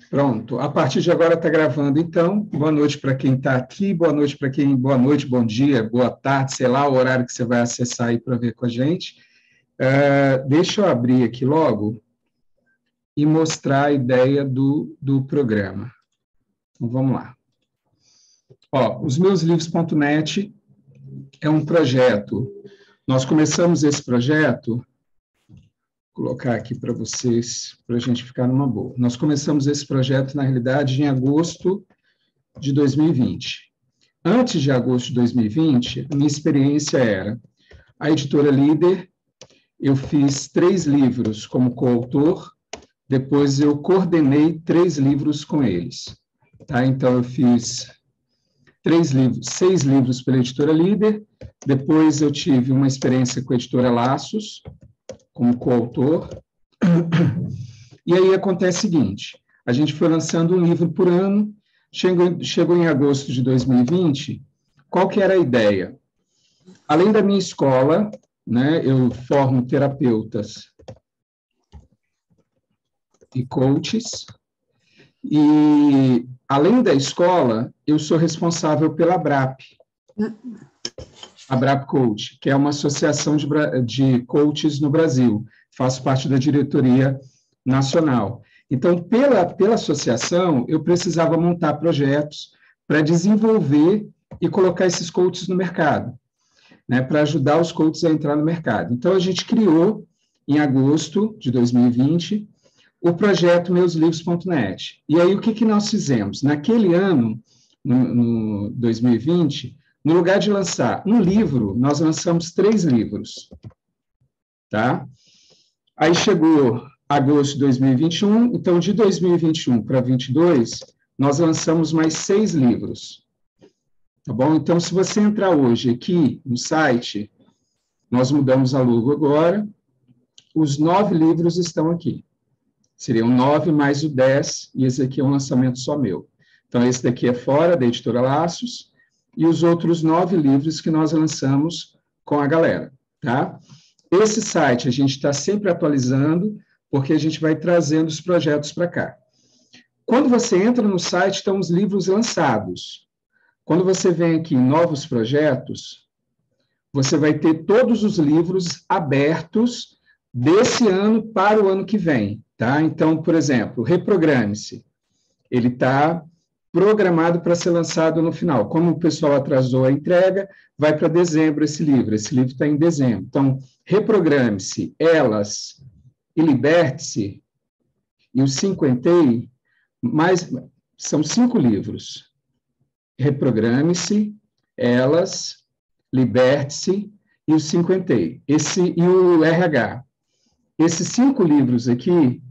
Pronto, a partir de agora está gravando, então. Boa noite para quem está aqui, boa noite para quem. Boa noite, bom dia, boa tarde, sei lá o horário que você vai acessar aí para ver com a gente. Deixa eu abrir aqui logo e mostrar a ideia do programa. Então, vamos lá. Ó, os meus livros.net é um projeto. Nós começamos esse projeto. Vou colocar aqui para vocês, para a gente ficar numa boa. Nós começamos esse projeto, na realidade, em agosto de 2020. Antes de agosto de 2020, a minha experiência era a editora Líder, eu fiz 3 livros como coautor, depois eu coordenei 3 livros com eles. Tá? Então, eu fiz 6 livros pela editora Líder, depois eu tive uma experiência com a editora Laços, como coautor. E aí acontece o seguinte, a gente foi lançando um livro por ano, chegou em agosto de 2020, qual que era a ideia? Além da minha escola, né, eu formo terapeutas e coaches, e além da escola, eu sou responsável pela ABRAP, a ABRAP Coach, que é uma associação de coaches no Brasil, faço parte da diretoria nacional. Então, pela associação, eu precisava montar projetos para desenvolver e colocar esses coaches no mercado, né, para ajudar os coaches a entrar no mercado. Então, a gente criou, em agosto de 2020, o projeto meuslivros.net. E aí, o que nós fizemos? Naquele ano, no 2020, no lugar de lançar um livro, nós lançamos 3 livros. Tá? Aí chegou agosto de 2021, então de 2021 para 2022, nós lançamos mais 6 livros. Tá bom? Então, se você entrar hoje aqui no site, nós mudamos a logo agora, os 9 livros estão aqui. Seriam 9 mais o 10, e esse aqui é um lançamento só meu. Então, esse daqui é fora da editora Laços, e os outros 9 livros que nós lançamos com a galera, tá? Esse site a gente está sempre atualizando, porque a gente vai trazendo os projetos para cá. Quando você entra no site, estão os livros lançados. Quando você vem aqui em novos projetos, você vai ter todos os livros abertos desse ano para o ano que vem, tá? Então, por exemplo, Reprograme-se. Ele está programado para ser lançado no final. Como o pessoal atrasou a entrega, vai para dezembro esse livro. Esse livro está em dezembro. Então, Reprograme-se, Elas e Liberte-se, e os Cinquentei, são 5 livros. Reprograme-se, Elas, Liberte-se e os Cinquentei. E o RH. Esses 5 livros aqui,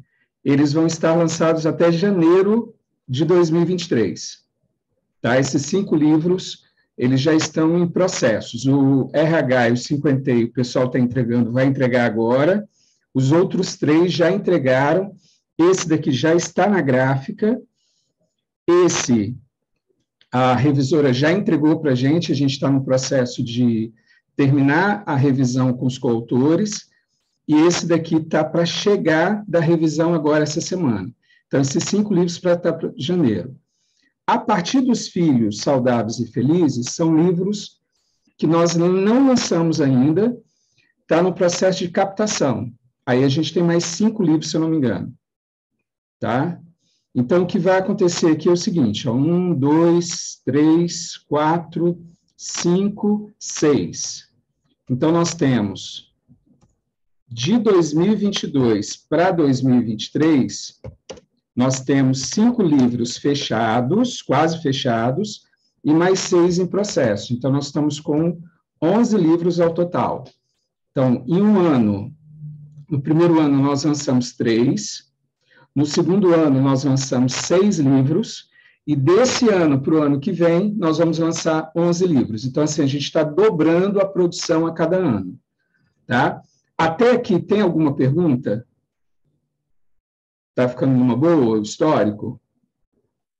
eles vão estar lançados até janeiro de 2023. Tá? Esses 5 livros, eles já estão em processos. O RH e o 50, o pessoal está entregando, vai entregar agora. Os outros 3 já entregaram. Esse daqui já está na gráfica. Esse, a revisora já entregou para a gente está no processo de terminar a revisão com os coautores, e esse daqui está para chegar da revisão agora essa semana. Então, esses 5 livros para janeiro. A partir dos Filhos Saudáveis e Felizes, são livros que nós não lançamos ainda, está no processo de captação. Aí a gente tem mais 5 livros, se eu não me engano. Tá? Então, o que vai acontecer aqui é o seguinte, ó, 1, 2, 3, 4, 5, 6. Então, nós temos, de 2022 para 2023, nós temos 5 livros fechados, quase fechados, e mais 6 em processo. Então, nós estamos com 11 livros ao total. Então, em um ano, no primeiro ano nós lançamos 3, no segundo ano nós lançamos 6 livros, e desse ano para o ano que vem, nós vamos lançar 11 livros. Então, assim, a gente está dobrando a produção a cada ano. Tá? Até aqui, tem alguma pergunta? Está ficando numa boa, o histórico?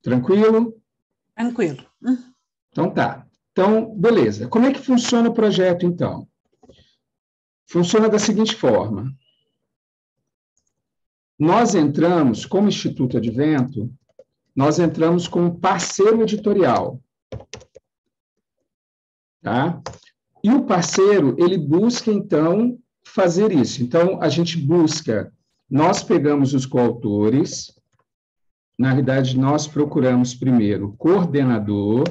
Tranquilo? Tranquilo. Então, tá. Então, beleza. Como é que funciona o projeto, então? Funciona da seguinte forma. Nós entramos, como Instituto Advento, nós entramos como parceiro editorial. Tá? E o parceiro, ele busca, então, fazer isso. Então, a gente busca, nós pegamos os coautores, na realidade, nós procuramos primeiro o coordenador,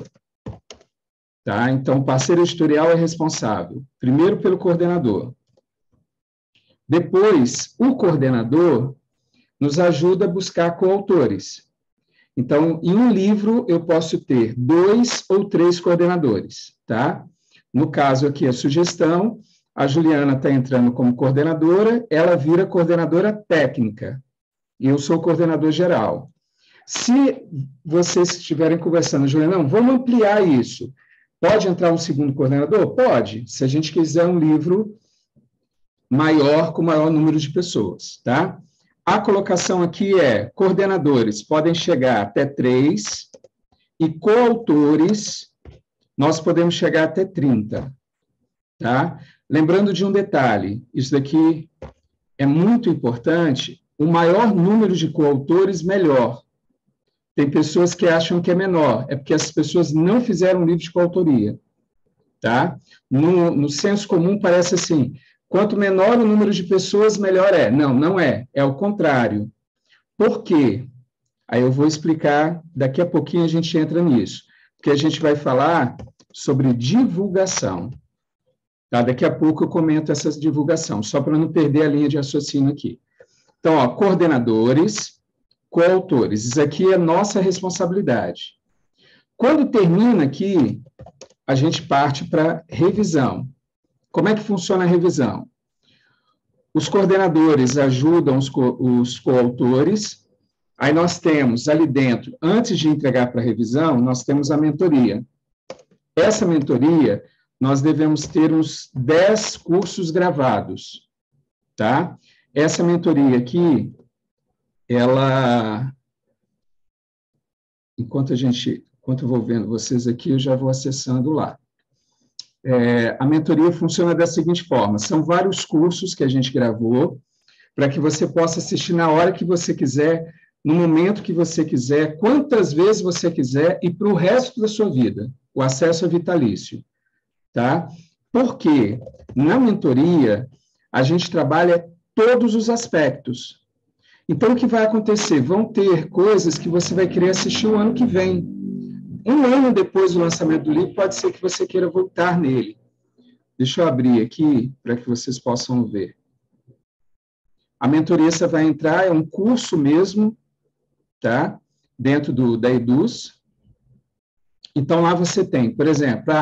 tá? Então, o parceiro editorial é responsável, primeiro pelo coordenador. Depois, o coordenador nos ajuda a buscar coautores. Então, em um livro, eu posso ter 2 ou 3 coordenadores, tá? No caso aqui, a sugestão, a Juliana está entrando como coordenadora, ela vira coordenadora técnica, e eu sou coordenador geral. Se vocês estiverem conversando, Juliana, não, vamos ampliar isso. Pode entrar um segundo coordenador? Pode, se a gente quiser um livro maior, com maior número de pessoas, tá? A colocação aqui é, coordenadores podem chegar até 3, e coautores, nós podemos chegar até 30, tá? Lembrando de um detalhe, isso daqui é muito importante, o maior número de coautores, melhor. Tem pessoas que acham que é menor, é porque as pessoas não fizeram um livro de coautoria, tá? No senso comum parece assim, quanto menor o número de pessoas, melhor é. Não, não é, é o contrário. Por quê? Aí eu vou explicar, daqui a pouquinho a gente entra nisso, porque a gente vai falar sobre divulgação. Tá? Daqui a pouco eu comento essa divulgação, só para não perder a linha de raciocínio aqui. Então, ó, coordenadores, coautores, isso aqui é nossa responsabilidade. Quando termina aqui, a gente parte para revisão. Como é que funciona a revisão? Os coordenadores ajudam os coautores, aí nós temos ali dentro, antes de entregar para revisão, nós temos a mentoria. Essa mentoria, nós devemos ter uns 10 cursos gravados, tá? Essa mentoria aqui, ela... Enquanto eu vou vendo vocês aqui, eu já vou acessando lá. A mentoria funciona da seguinte forma, são vários cursos que a gente gravou, para que você possa assistir na hora que você quiser, no momento que você quiser, quantas vezes você quiser, e para o resto da sua vida. O acesso é vitalício, tá? Porque na mentoria, a gente trabalha todos os aspectos. Então, o que vai acontecer? Vão ter coisas que você vai querer assistir o ano que vem. Um ano depois do lançamento do livro, pode ser que você queira voltar nele. Deixa eu abrir aqui para que vocês possam ver. A mentoria você vai entrar, é um curso mesmo, tá? Dentro da Eduz. Então, lá você tem, por exemplo,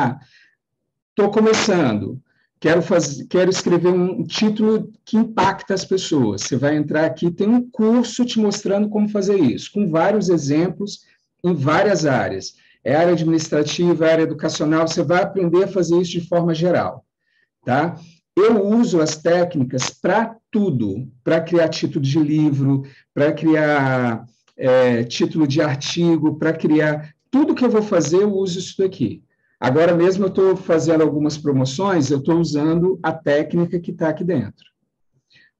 estou começando, quero escrever um título que impacta as pessoas. Você vai entrar aqui, tem um curso te mostrando como fazer isso, com vários exemplos em várias áreas. É área administrativa, área educacional, você vai aprender a fazer isso de forma geral, tá? Eu uso as técnicas para tudo, para criar título de livro, para criar título de artigo, para criar... Tudo que eu vou fazer, eu uso isso daqui. Agora mesmo eu estou fazendo algumas promoções, eu estou usando a técnica que está aqui dentro.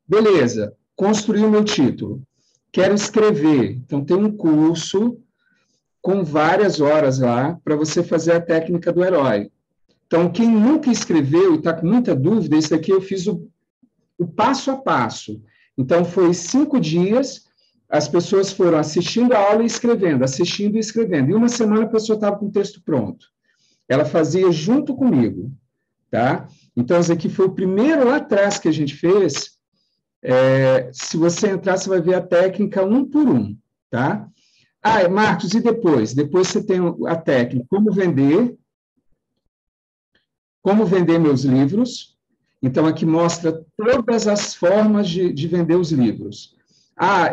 Beleza, construí o meu título. Quero escrever, então tem um curso com várias horas lá para você fazer a técnica do herói. Então, quem nunca escreveu e está com muita dúvida, isso aqui eu fiz o passo a passo. Então, foi 5 dias, as pessoas foram assistindo a aula e escrevendo, assistindo e escrevendo. E uma semana a pessoa estava com o texto pronto. Ela fazia junto comigo, tá? Então, isso aqui foi o primeiro lá atrás que a gente fez. Se você entrar, você vai ver a técnica um por um, tá? Marcos, e depois? Depois você tem a técnica, como vender meus livros. Então, aqui mostra todas as formas de vender os livros.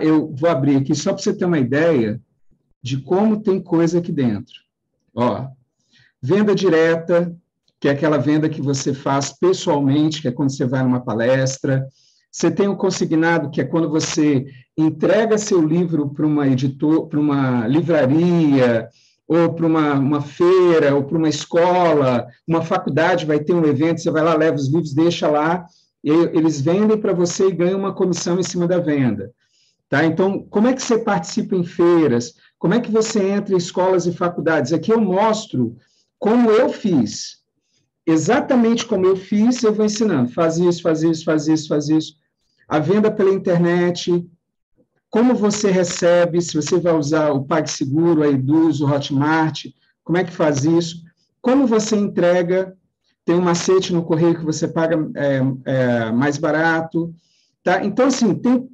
Eu vou abrir aqui só para você ter uma ideia de como tem coisa aqui dentro. Ó, venda direta, que é aquela venda que você faz pessoalmente, que é quando você vai numa palestra. Você tem o consignado, que é quando você entrega seu livro para uma editora, para uma livraria, ou para uma feira, ou para uma escola, uma faculdade vai ter um evento, você vai lá, leva os livros, deixa lá, e eles vendem para você e ganham uma comissão em cima da venda. Tá? Então, como é que você participa em feiras? Como é que você entra em escolas e faculdades? Aqui eu mostro como eu fiz. Exatamente como eu fiz, eu vou ensinando. Faz isso, faz isso, faz isso, faz isso. A venda pela internet, como você recebe, se você vai usar o PagSeguro, a Eduz, o Hotmart, como é que faz isso? Como você entrega, tem um macete no correio que você paga mais barato. Tá? Então, assim, tem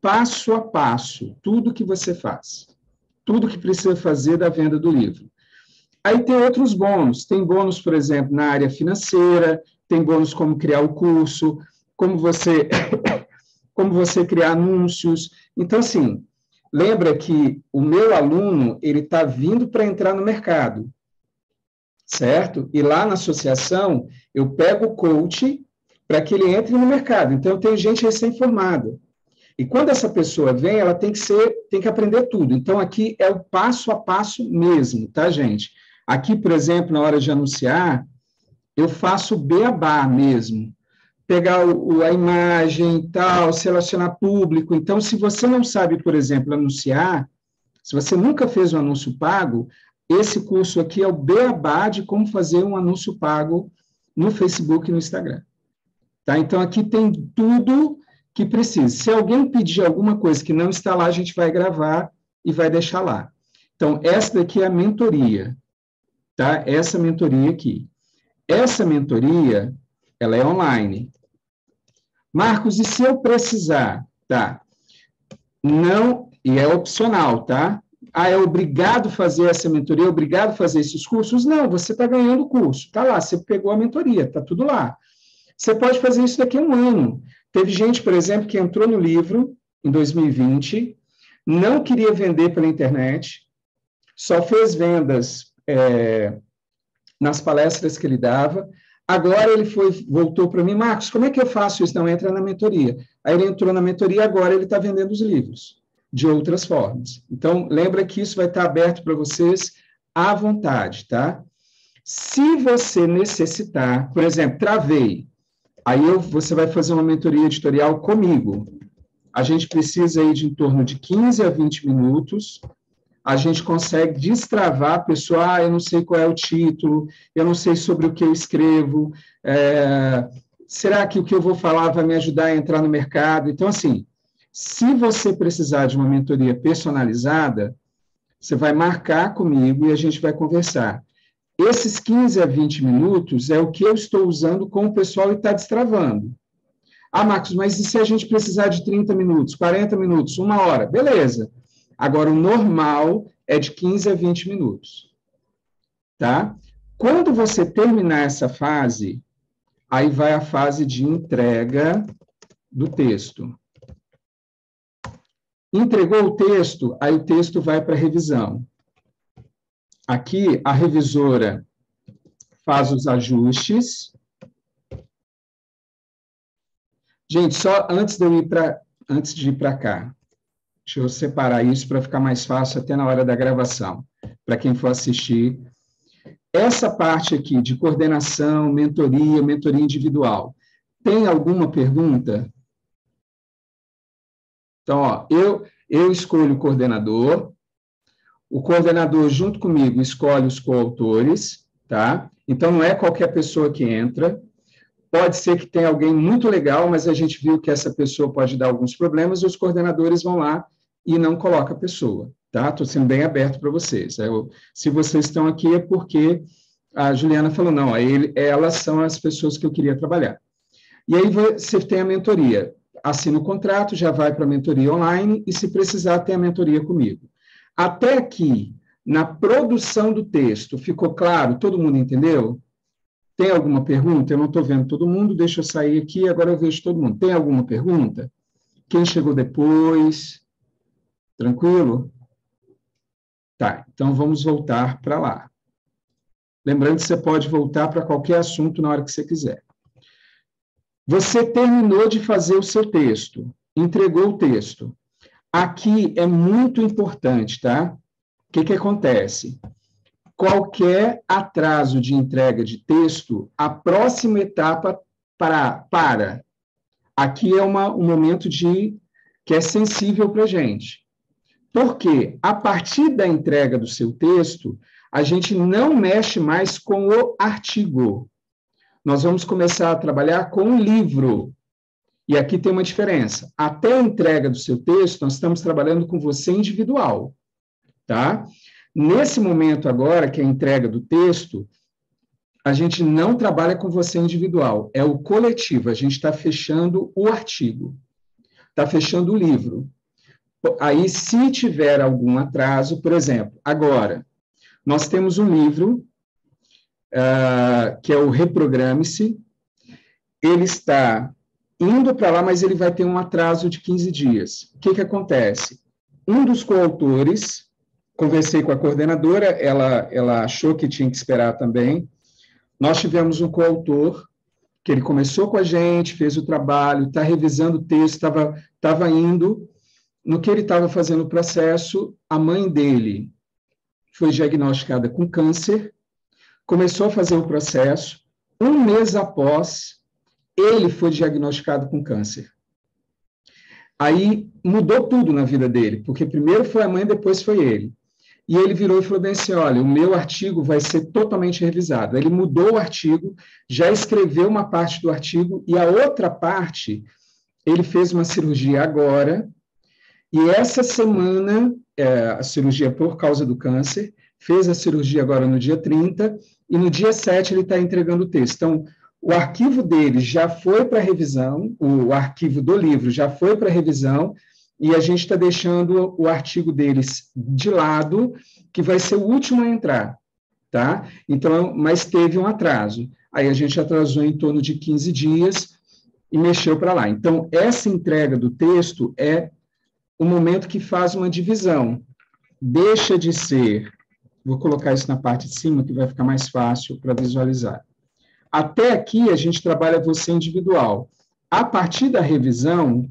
passo a passo, tudo que você faz. Tudo que precisa fazer da venda do livro. Aí tem outros bônus. Tem bônus, por exemplo, na área financeira, tem bônus como criar o curso, como você criar anúncios. Então, assim, lembra que o meu aluno, ele está vindo para entrar no mercado, certo? E lá na associação, eu pego o coach para que ele entre no mercado. Então, eu tenho gente recém-formada. E quando essa pessoa vem, ela tem que aprender tudo. Então, aqui é o passo a passo mesmo, tá, gente? Aqui, por exemplo, na hora de anunciar, eu faço beabá mesmo. Pegar a imagem e tal, selecionar público. Então, se você não sabe, por exemplo, anunciar, se você nunca fez um anúncio pago, esse curso aqui é o beabá de como fazer um anúncio pago no Facebook e no Instagram. Tá? Então, aqui tem tudo que precisa. Se alguém pedir alguma coisa que não está lá, a gente vai gravar e vai deixar lá. Então, essa daqui é a mentoria, tá? Essa mentoria aqui. Essa mentoria, ela é online. Marcos, e se eu precisar? Tá. Não, e é opcional, tá? Ah, é obrigado fazer essa mentoria, é obrigado fazer esses cursos? Não, você está ganhando o curso. Está lá, você pegou a mentoria, está tudo lá. Você pode fazer isso daqui a um ano. Teve gente, por exemplo, que entrou no livro em 2020, não queria vender pela internet, só fez vendas nas palestras que ele dava. Agora ele voltou para mim, Marcos, como é que eu faço isso? Não, entra na mentoria. Aí ele entrou na mentoria, agora ele está vendendo os livros, de outras formas. Então, lembra que isso vai estar aberto para vocês à vontade, tá? Se você necessitar, por exemplo, travei, aí você vai fazer uma mentoria editorial comigo. A gente precisa aí de em torno de 15 a 20 minutos. A gente consegue destravar a pessoa, eu não sei qual é o título, eu não sei sobre o que eu escrevo, será que o que eu vou falar vai me ajudar a entrar no mercado? Então, assim, se você precisar de uma mentoria personalizada, você vai marcar comigo e a gente vai conversar. Esses 15 a 20 minutos é o que eu estou usando com o pessoal e está destravando. Ah, Marcos, mas e se a gente precisar de 30 minutos, 40 minutos, 1 hora? Beleza. Agora, o normal é de 15 a 20 minutos. Tá? Quando você terminar essa fase, aí vai a fase de entrega do texto. Entregou o texto, aí o texto vai para revisão. Aqui, a revisora faz os ajustes. Gente, só antes de ir para cá, deixa eu separar isso para ficar mais fácil até na hora da gravação, para quem for assistir. Essa parte aqui de coordenação, mentoria individual, tem alguma pergunta? Então, ó, eu escolho o coordenador junto comigo escolhe os coautores, tá? Então, não é qualquer pessoa que entra. Pode ser que tenha alguém muito legal, mas a gente viu que essa pessoa pode dar alguns problemas, e os coordenadores vão lá e não colocam a pessoa, tá? Estou sendo bem aberto para vocês. Se vocês estão aqui é porque a Juliana falou, não, elas são as pessoas que eu queria trabalhar. E aí você tem a mentoria. Assina o contrato, já vai para a mentoria online, e se precisar, tem a mentoria comigo. Até aqui, na produção do texto, ficou claro? Todo mundo entendeu? Tem alguma pergunta? Eu não estou vendo todo mundo, deixa eu sair aqui, agora eu vejo todo mundo. Tem alguma pergunta? Quem chegou depois? Tranquilo? Tá, então vamos voltar para lá. Lembrando que você pode voltar para qualquer assunto na hora que você quiser. Você terminou de fazer o seu texto, entregou o texto. Aqui é muito importante, tá? O que acontece? Qualquer atraso de entrega de texto, a próxima etapa para. Aqui é um momento que é sensível para a gente. Porque, a partir da entrega do seu texto, a gente não mexe mais com o artigo. Nós vamos começar a trabalhar com o livro. E aqui tem uma diferença. Até a entrega do seu texto, nós estamos trabalhando com você individual, tá? Nesse momento agora, que é a entrega do texto, a gente não trabalha com você individual, é o coletivo, a gente está fechando o artigo, está fechando o livro. Aí, se tiver algum atraso, por exemplo, agora, nós temos um livro, que é o Reprograme-se, ele está indo para lá, mas ele vai ter um atraso de 15 dias. O que acontece? Um dos coautores, conversei com a coordenadora, ela achou que tinha que esperar também. Nós tivemos um coautor, que ele começou com a gente, fez o trabalho, está revisando o texto, estava indo. No que ele estava fazendo o processo, a mãe dele foi diagnosticada com câncer, começou a fazer o processo, um mês após, ele foi diagnosticado com câncer. Aí mudou tudo na vida dele, porque primeiro foi a mãe, depois foi ele. E ele virou e falou bem assim, olha, o meu artigo vai ser totalmente revisado. Ele mudou o artigo, já escreveu uma parte do artigo, e a outra parte, ele fez uma cirurgia agora, e essa semana, a cirurgia por causa do câncer, fez a cirurgia agora no dia 30, e no dia 7 ele está entregando o texto. Então, o arquivo dele já foi para revisão, o arquivo do livro já foi para revisão, e a gente está deixando o artigo deles de lado, que vai ser o último a entrar, tá? Então, mas teve um atraso. Aí a gente atrasou em torno de 15 dias e mexeu para lá. Então, essa entrega do texto é o momento que faz uma divisão. Deixa de ser, vou colocar isso na parte de cima, que vai ficar mais fácil para visualizar. Até aqui, a gente trabalha você individual. A partir da revisão,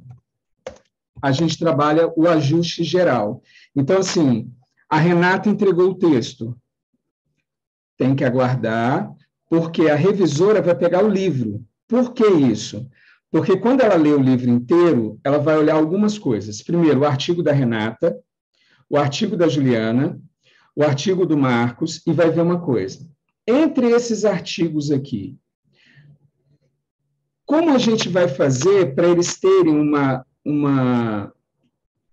a gente trabalha o ajuste geral. Então, assim, a Renata entregou o texto. Tem que aguardar, porque a revisora vai pegar o livro. Por que isso? Porque quando ela lê o livro inteiro, ela vai olhar algumas coisas. Primeiro, o artigo da Renata, o artigo da Juliana, o artigo do Marcos, e vai ver uma coisa. Entre esses artigos aqui, como a gente vai fazer para eles terem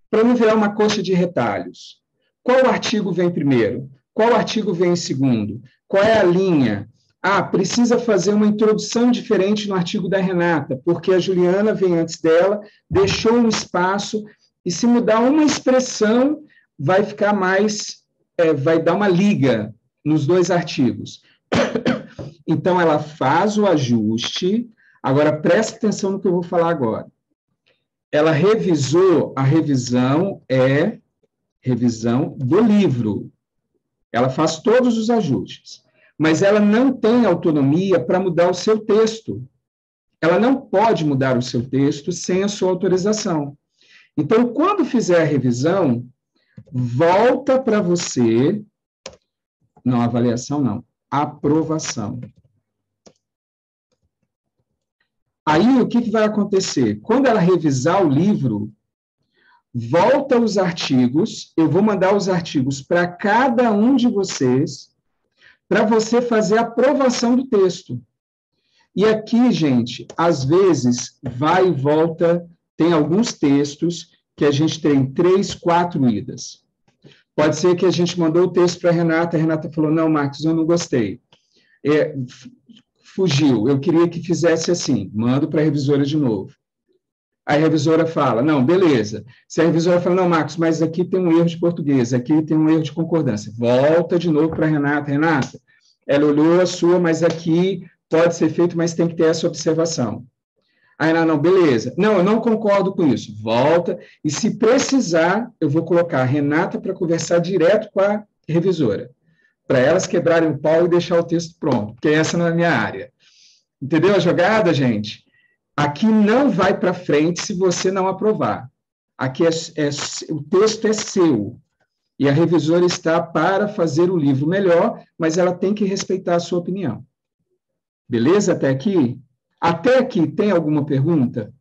para não virar uma coxa de retalhos? Qual artigo vem primeiro? Qual artigo vem em segundo? Qual é a linha? Ah, precisa fazer uma introdução diferente no artigo da Renata, porque a Juliana vem antes dela, deixou um espaço, e se mudar uma expressão, vai ficar mais, vai dar uma liga nos dois artigos. Então, ela faz o ajuste. Agora, preste atenção no que eu vou falar agora. Ela revisou, a revisão é revisão do livro. Ela faz todos os ajustes, mas ela não tem autonomia para mudar o seu texto. Ela não pode mudar o seu texto sem a sua autorização. Então, quando fizer a revisão, volta para você, não, avaliação não, aprovação. Aí, o que vai acontecer? Quando ela revisar o livro, volta os artigos, eu vou mandar os artigos para cada um de vocês, para você fazer a aprovação do texto. E aqui, gente, às vezes, vai e volta, tem alguns textos que a gente tem 3, 4 idas. Pode ser que a gente mandou o texto para a Renata falou, não, Marcos, eu não gostei. Fugiu, eu queria que fizesse assim, mando para a revisora de novo. A revisora fala, não, beleza. Se a revisora fala, não, Marcos, mas aqui tem um erro de português, aqui tem um erro de concordância. Volta de novo para a Renata. Renata, ela olhou a sua, mas aqui pode ser feito, mas tem que ter essa observação. Aí, não, beleza. Não, eu não concordo com isso. Volta, e se precisar, eu vou colocar a Renata para conversar direto com a revisora, para elas quebrarem o pau e deixar o texto pronto, porque essa não é a minha área. Entendeu a jogada, gente? Aqui não vai para frente se você não aprovar. Aqui o texto é seu. E a revisora está para fazer o livro melhor, mas ela tem que respeitar a sua opinião. Beleza até aqui? Até aqui, tem alguma pergunta?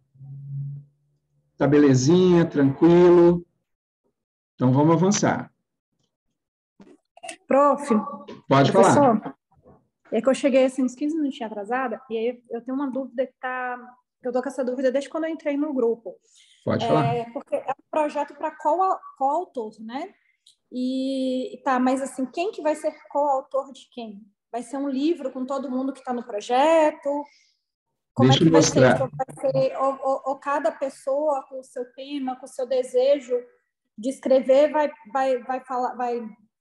Tá belezinha, tranquilo? Então, vamos avançar. Prof, Pode professor, falar. é que eu cheguei assim, uns 15 minutinhos atrasada, e aí eu tenho uma dúvida eu tô com essa dúvida desde quando eu entrei no grupo. Pode falar. Porque é um projeto para coautor, né? E tá, mas assim, quem que vai ser coautor de quem? Vai ser um livro com todo mundo que está no projeto? Como Deixa é eu que vai ser mostrar. isso? Vai ser, ou cada pessoa com o seu tema, com o seu desejo de escrever vai falar,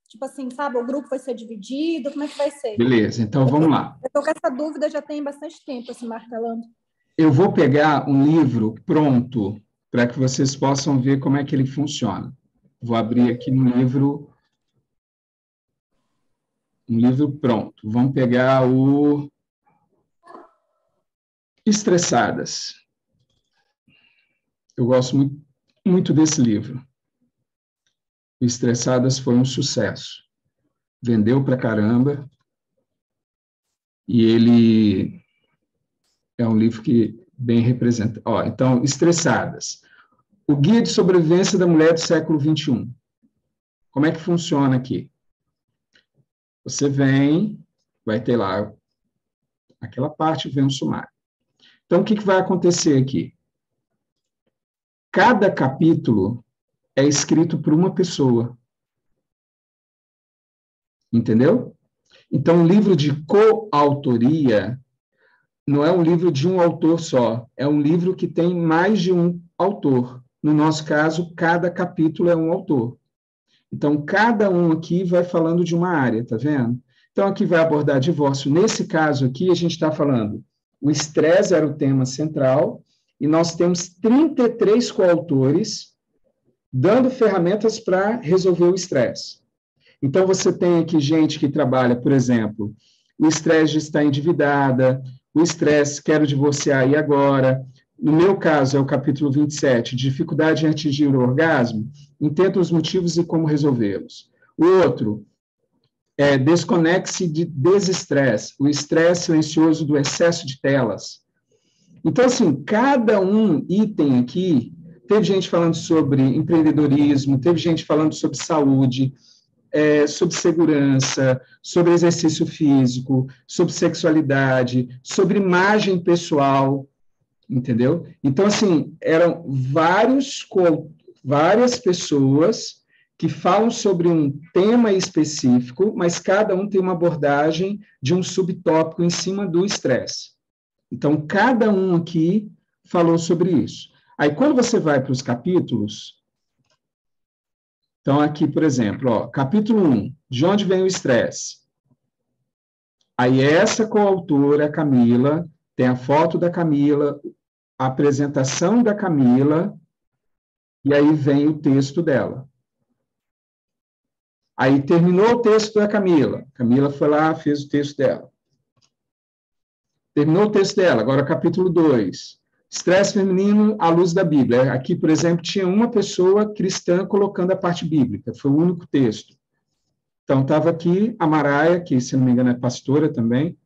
tipo assim, sabe, o grupo vai ser dividido, como é que vai ser? Beleza, então vamos lá. Eu tô com essa dúvida já tem bastante tempo, assim, martelando. Eu vou pegar um livro pronto para que vocês possam ver como é que ele funciona. Vou abrir aqui um livro pronto. Vamos pegar o Estressadas. Eu gosto muito, muito desse livro. O Estressadas foi um sucesso. Vendeu para caramba. E ele é um livro que bem representa. Então, Estressadas. O Guia de Sobrevivência da Mulher do Século XXI. Como é que funciona aqui? Você vai ter lá aquela parte, vem um sumário. Então, o que vai acontecer aqui? Cada capítulo é escrito por uma pessoa. Entendeu? Então, um livro de coautoria não é um livro de um autor só, é um livro que tem mais de um autor. No nosso caso, cada capítulo é um autor. Então, cada um aqui vai falando de uma área, tá vendo? Então, aqui vai abordar divórcio. Nesse caso aqui, a gente está falando, o estresse era o tema central, e nós temos 33 coautores dando ferramentas para resolver o estresse. Então, você tem aqui gente que trabalha, por exemplo, o estresse de estar endividada, o estresse, quero divorciar e agora. No meu caso, é o capítulo 27, dificuldade em atingir o orgasmo, entenda os motivos e como resolvê-los. O outro é desconexe de desestresse, o estresse silencioso do excesso de telas. Então, assim, cada um item aqui, teve gente falando sobre empreendedorismo, teve gente falando sobre saúde, sobre segurança, sobre exercício físico, sobre sexualidade, sobre imagem pessoal, entendeu? Então, assim, eram várias pessoas que falam sobre um tema específico, mas cada um tem uma abordagem de um subtópico em cima do estresse. Então, cada um aqui falou sobre isso. Aí, quando você vai para os capítulos, então, aqui, por exemplo, capítulo 1, de onde vem o estresse? Aí, essa coautora, Camila, tem a foto da Camila, a apresentação da Camila, e aí vem o texto dela. Aí, terminou o texto da Camila. Camila foi lá, fez o texto dela. Terminou o texto dela, agora capítulo 2. Estresse feminino à luz da Bíblia. Aqui, por exemplo, tinha uma pessoa cristã colocando a parte bíblica, foi o único texto. Então, estava aqui a Maraia, que, se não me engano, é pastora também,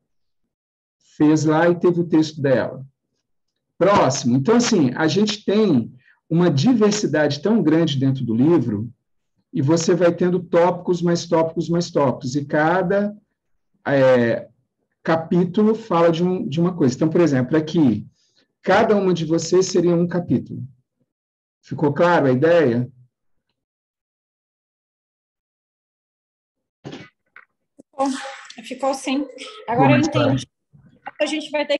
fez lá e teve o texto dela. Próximo. Então, assim, a gente tem uma diversidade tão grande dentro do livro, e você vai tendo tópicos, mais tópicos, mais tópicos, e cada capítulo fala de uma coisa. Então, por exemplo, aqui, cada uma de vocês seria um capítulo. Ficou claro a ideia? Ficou sim. Agora eu entendi. A gente vai ter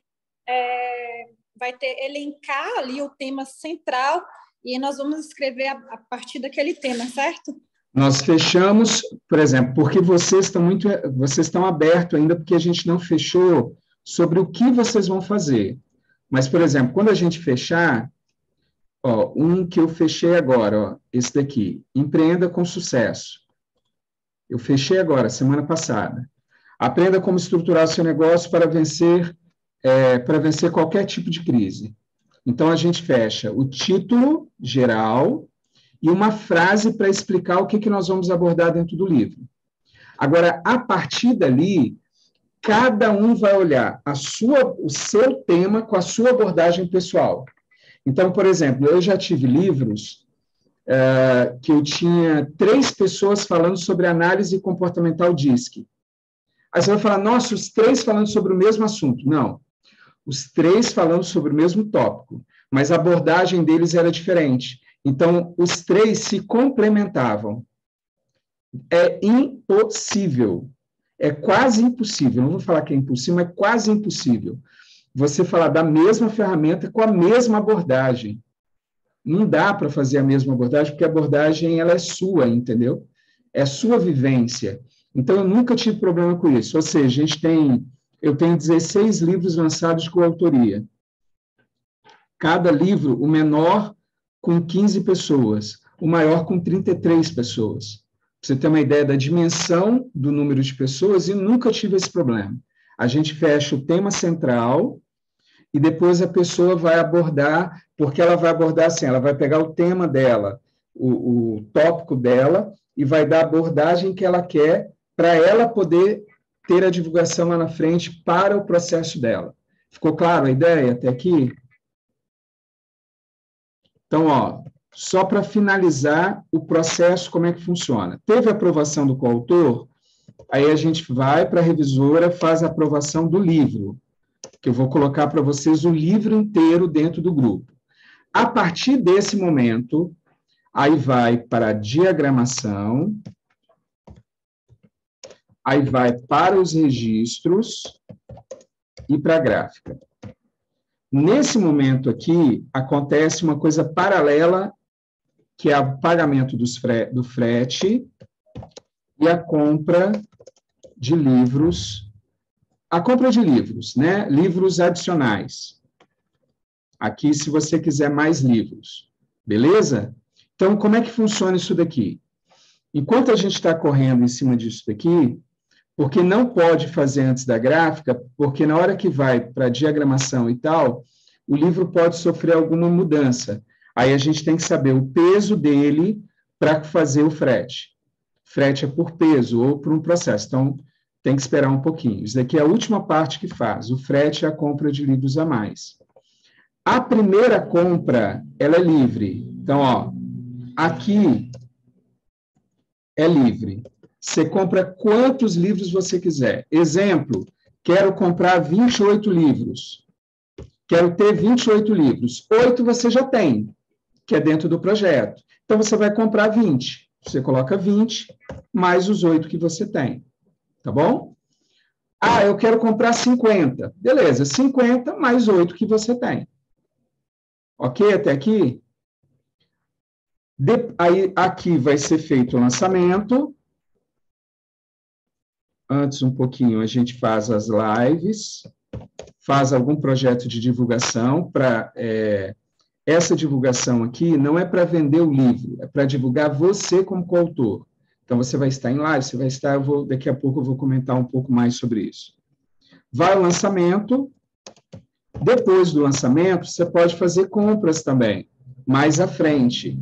elencar ali o tema central e nós vamos escrever a partir daquele tema, certo? Nós fechamos, por exemplo, porque vocês estão abertos ainda, porque a gente não fechou sobre o que vocês vão fazer. Mas, por exemplo, quando a gente fechar, um que eu fechei agora, esse daqui, Empreenda com Sucesso. Eu fechei agora, semana passada. Aprenda como estruturar o seu negócio para vencer qualquer tipo de crise. Então, a gente fecha o título geral e uma frase para explicar o que nós vamos abordar dentro do livro. Agora, a partir dali, cada um vai olhar o seu tema com a sua abordagem pessoal. Então, por exemplo, eu já tive livros que eu tinha 3 pessoas falando sobre análise comportamental DISC. Aí você vai falar, nossa, os 3 falando sobre o mesmo assunto. Não, os 3 falando sobre o mesmo tópico, mas a abordagem deles era diferente. Então, os 3 se complementavam. É impossível, é quase impossível, não vou falar que é impossível, mas é quase impossível você falar da mesma ferramenta com a mesma abordagem. Não dá para fazer a mesma abordagem, porque a abordagem ela é sua, entendeu? É sua vivência. Então, eu nunca tive problema com isso. Ou seja, eu tenho 16 livros lançados com autoria. Cada livro, o menor com 15 pessoas, o maior com 33 pessoas. Para você ter uma ideia da dimensão do número de pessoas, e nunca tive esse problema. A gente fecha o tema central e depois a pessoa vai abordar, porque ela vai abordar assim, ela vai pegar o tema dela, o tópico dela, e vai dar a abordagem que ela quer para ela poder ter a divulgação lá na frente para o processo dela. Ficou claro a ideia até aqui? Então, só para finalizar o processo, como é que funciona? Teve a aprovação do coautor, aí a gente vai para a revisora, faz a aprovação do livro, que eu vou colocar para vocês o livro inteiro dentro do grupo. A partir desse momento, aí vai para a diagramação, aí vai para os registros e para a gráfica. Nesse momento aqui, acontece uma coisa paralela, que é o pagamento do frete e a compra de livros. A compra de livros, né? Livros adicionais. Aqui, se você quiser mais livros. Beleza? Então, como é que funciona isso daqui? Enquanto a gente está correndo em cima disso daqui, porque não pode fazer antes da gráfica, porque na hora que vai para a diagramação e tal, o livro pode sofrer alguma mudança. Aí a gente tem que saber o peso dele para fazer o frete. Frete é por peso ou por um processo. Então, tem que esperar um pouquinho. Isso daqui é a última parte que faz. O frete é a compra de livros a mais. A primeira compra, ela é livre. Então, aqui é livre. Você compra quantos livros você quiser. Exemplo, quero comprar 28 livros. Quero ter 28 livros. 8 você já tem, que é dentro do projeto. Então, você vai comprar 20. Você coloca 20, mais os 8 que você tem. Tá bom? Eu quero comprar 50. Beleza, 50 mais 8 que você tem. Ok até aqui? Aí, aqui vai ser feito o lançamento. Antes, um pouquinho, a gente faz as lives, faz algum projeto de divulgação para... essa divulgação aqui não é para vender o livro, é para divulgar você como coautor. Então, você vai estar em live, você vai estar... daqui a pouco eu vou comentar um pouco mais sobre isso. Vai o lançamento. Depois do lançamento, você pode fazer compras também, mais à frente.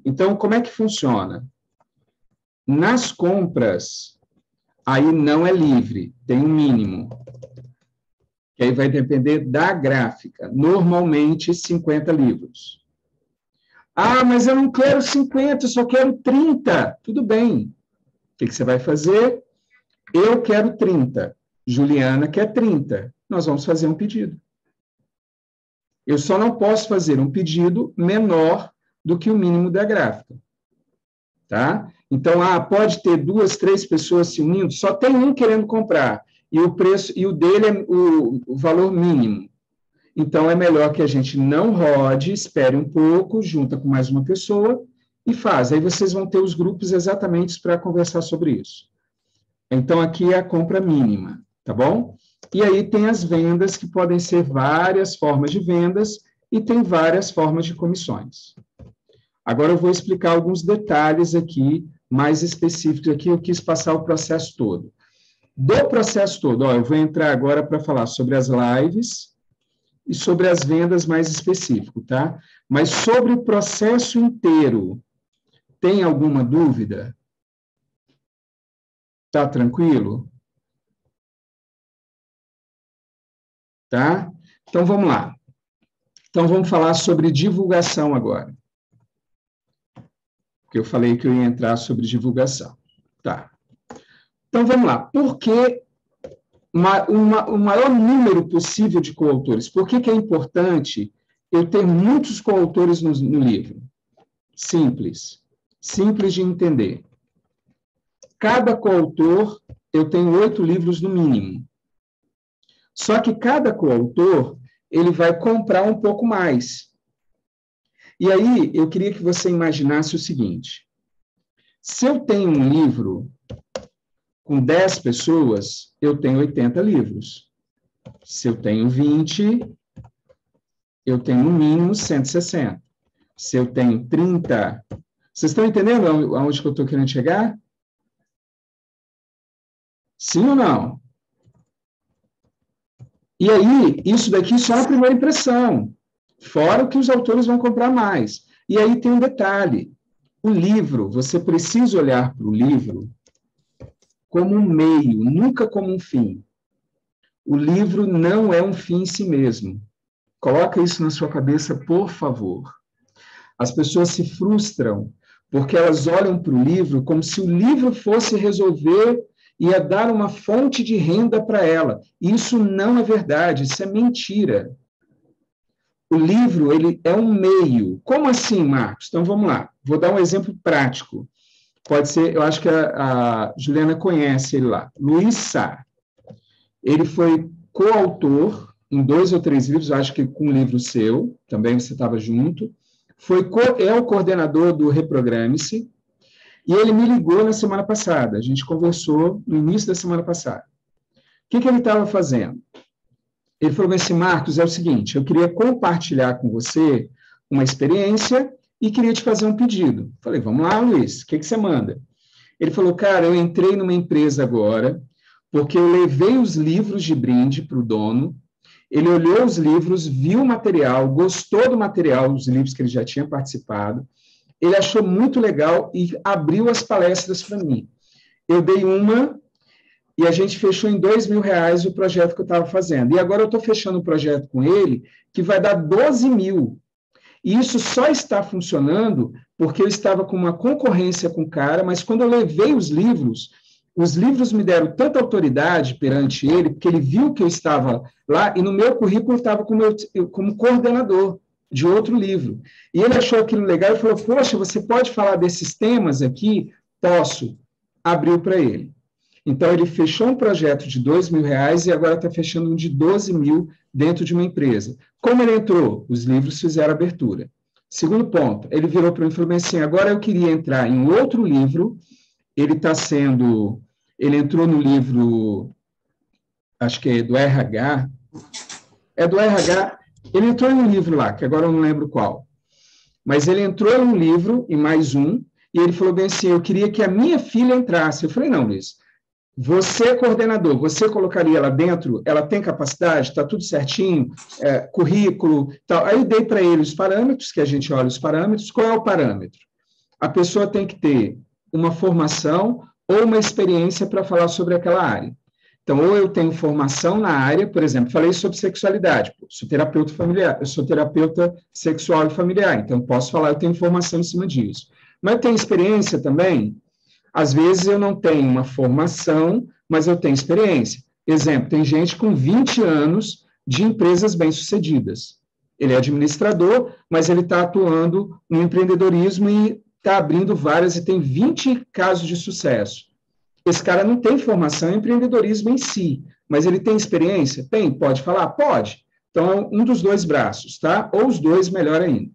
Então, como é que funciona? Nas compras, aí não é livre, tem um mínimo. Que aí vai depender da gráfica. Normalmente, 50 livros. Mas eu não quero 50, eu só quero 30. Tudo bem. O que você vai fazer? Eu quero 30. Juliana quer 30. Nós vamos fazer um pedido. Eu só não posso fazer um pedido menor do que o mínimo da gráfica. Tá? Então, pode ter 2, 3 pessoas se unindo, só tem um querendo comprar, e o preço, e o dele é o valor mínimo. Então, é melhor que a gente não rode, espere um pouco, junta com mais uma pessoa e faz. Aí vocês vão ter os grupos exatamente para conversar sobre isso. Então, aqui é a compra mínima, tá bom? E aí tem as vendas, que podem ser várias formas de vendas, e tem várias formas de comissões. Agora eu vou explicar alguns detalhes aqui, mais específicos aqui, eu quis passar o processo todo. Do processo todo, eu vou entrar agora para falar sobre as lives e sobre as vendas mais específico, tá? Mas sobre o processo inteiro, tem alguma dúvida? Tá tranquilo? Tá? Então, vamos lá. Então, vamos falar sobre divulgação agora. porque eu falei que eu ia entrar sobre divulgação. Tá. Então, vamos lá. Por que o maior número possível de coautores? Por que é importante eu ter muitos coautores no livro? Simples. Simples de entender. Cada coautor, eu tenho 8 livros no mínimo. Só que cada coautor, ele vai comprar um pouco mais. E aí, eu queria que você imaginasse o seguinte. Se eu tenho um livro com 10 pessoas, eu tenho 80 livros. Se eu tenho 20, eu tenho no mínimo 160. Se eu tenho 30... Vocês estão entendendo aonde que eu estou querendo chegar? Sim ou não? E aí, isso daqui só é a primeira impressão. Fora o que os autores vão comprar mais. E aí tem um detalhe. O livro, você precisa olhar para o livro como um meio, nunca como um fim. O livro não é um fim em si mesmo. Coloca isso na sua cabeça, por favor. As pessoas se frustram porque elas olham para o livro como se o livro fosse resolver, ia dar uma fonte de renda para ela. Isso não é verdade, isso é mentira. O livro, ele é um meio. Como assim, Marcos? Então, vamos lá. Vou dar um exemplo prático. Pode ser, eu acho que a Juliana conhece ele lá. Luiz Sá. Ele foi coautor em 2 ou 3 livros, acho que com um livro seu, também você estava junto. É o coordenador do Reprograme-se, e ele me ligou na semana passada. A gente conversou no início da semana passada. O que ele estava fazendo? Ele falou assim, Marcos, é o seguinte, eu queria compartilhar com você uma experiência e queria te fazer um pedido. Falei, vamos lá, Luiz, o que você manda? Ele falou, cara, eu entrei numa empresa agora, porque eu levei os livros de brinde para o dono, ele olhou os livros, viu o material, gostou do material, dos livros que ele já tinha participado, ele achou muito legal e abriu as palestras para mim. Eu dei uma e a gente fechou em R$2.000 o projeto que eu estava fazendo. E agora eu estou fechando um projeto com ele que vai dar 12 mil. E isso só está funcionando porque eu estava com uma concorrência com o cara, mas quando eu levei os livros me deram tanta autoridade perante ele, porque ele viu que eu estava lá, e no meu currículo eu estava como coordenador de outro livro. E ele achou aquilo legal e falou, poxa, você pode falar desses temas aqui? Posso. Abriu para ele. Então, ele fechou um projeto de R$2.000 e agora está fechando um de 12 mil dentro de uma empresa. Como ele entrou? Os livros fizeram abertura. Segundo ponto, ele virou para mim e falou assim, agora eu queria entrar em outro livro, ele entrou no livro, acho que é do RH, ele entrou em um livro lá, que agora eu não lembro qual, mas ele entrou em um livro, e mais um, e ele falou bem assim, eu queria que a minha filha entrasse. Eu falei, não, Luiz, você é coordenador, você colocaria lá dentro, ela tem capacidade, está tudo certinho, currículo, tal. Aí eu dei para ele os parâmetros, que a gente olha os parâmetros. Qual é o parâmetro? A pessoa tem que ter uma formação ou uma experiência para falar sobre aquela área. Então, ou eu tenho formação na área, por exemplo, falei sobre sexualidade, sou terapeuta familiar, eu sou terapeuta sexual e familiar, então posso falar, eu tenho formação em cima disso. Mas eu tenho experiência também? Às vezes eu não tenho uma formação, mas eu tenho experiência. Exemplo, tem gente com 20 anos de empresas bem-sucedidas. Ele é administrador, mas ele está atuando no empreendedorismo e está abrindo várias e tem 20 casos de sucesso. Esse cara não tem formação em empreendedorismo em si, mas ele tem experiência? Tem, pode falar? Pode. Então, um dos 2 braços, tá? Ou os 2, melhor ainda.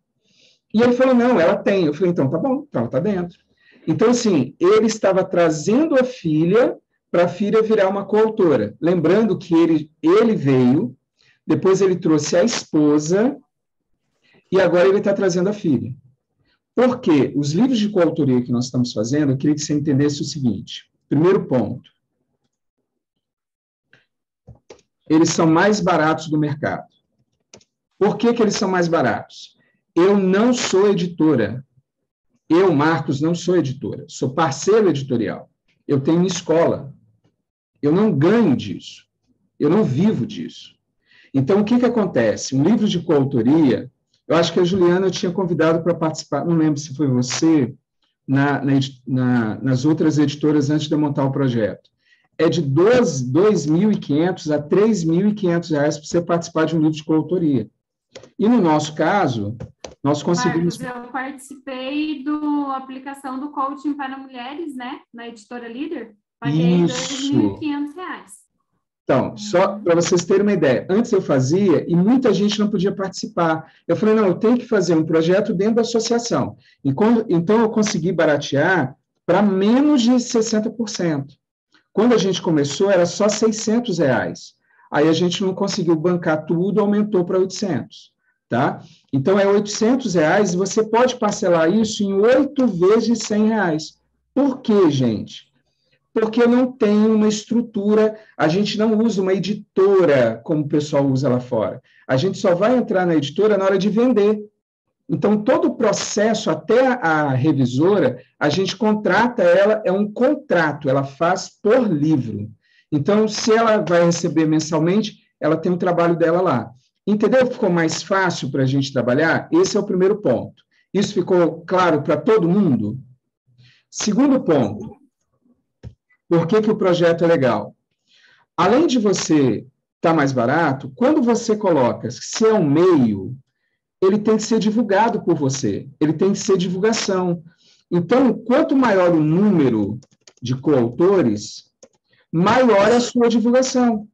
E ele falou, não, ela tem. Eu falei, então, tá bom, então ela está dentro. Então, assim, ele estava trazendo a filha para a filha virar uma coautora. Lembrando que ele veio, depois ele trouxe a esposa, e agora ele está trazendo a filha. Por quê? Os livros de coautoria que nós estamos fazendo, eu queria que você entendesse o seguinte. Primeiro ponto. Eles são mais baratos do mercado. Por que eles são mais baratos? Eu não sou editora. Eu, Marcos, não sou editora. Sou parceiro editorial. Eu tenho uma escola. Eu não ganho disso. Eu não vivo disso. Então, o que acontece? Um livro de coautoria, eu acho que a Juliana eu tinha convidado para participar, não lembro se foi você nas outras editoras antes de eu montar o projeto. É de R$ 2.500 a R$ 3.500 para você participar de um livro de coautoria. E, no nosso caso, nós conseguimos... Marcos, eu participei da aplicação do coaching para mulheres, né? Na editora Líder. Paguei R$ 2.500. Então, só para vocês terem uma ideia, antes eu fazia e muita gente não podia participar. Eu falei, não, eu tenho que fazer um projeto dentro da associação. Então, eu consegui baratear para menos de 60%. Quando a gente começou, era só R$ 600. Aí a gente não conseguiu bancar tudo, aumentou para 800, tá? Então, é R$ 800 e você pode parcelar isso em 8 vezes R$ 100. Por quê, gente? Porque não tem uma estrutura, a gente não usa uma editora como o pessoal usa lá fora. A gente só vai entrar na editora na hora de vender. Então, todo o processo, até a revisora, a gente contrata ela, é um contrato, ela faz por livro. Então, se ela vai receber mensalmente, ela tem um trabalho dela lá. Entendeu? Ficou mais fácil para a gente trabalhar? Esse é o primeiro ponto. Isso ficou claro para todo mundo? Segundo ponto. Por que o projeto é legal? Além de você estar mais barato, quando você coloca, se é um meio, ele tem que ser divulgado por você, ele tem que ser divulgação. Então, quanto maior o número de coautores, maior a sua divulgação.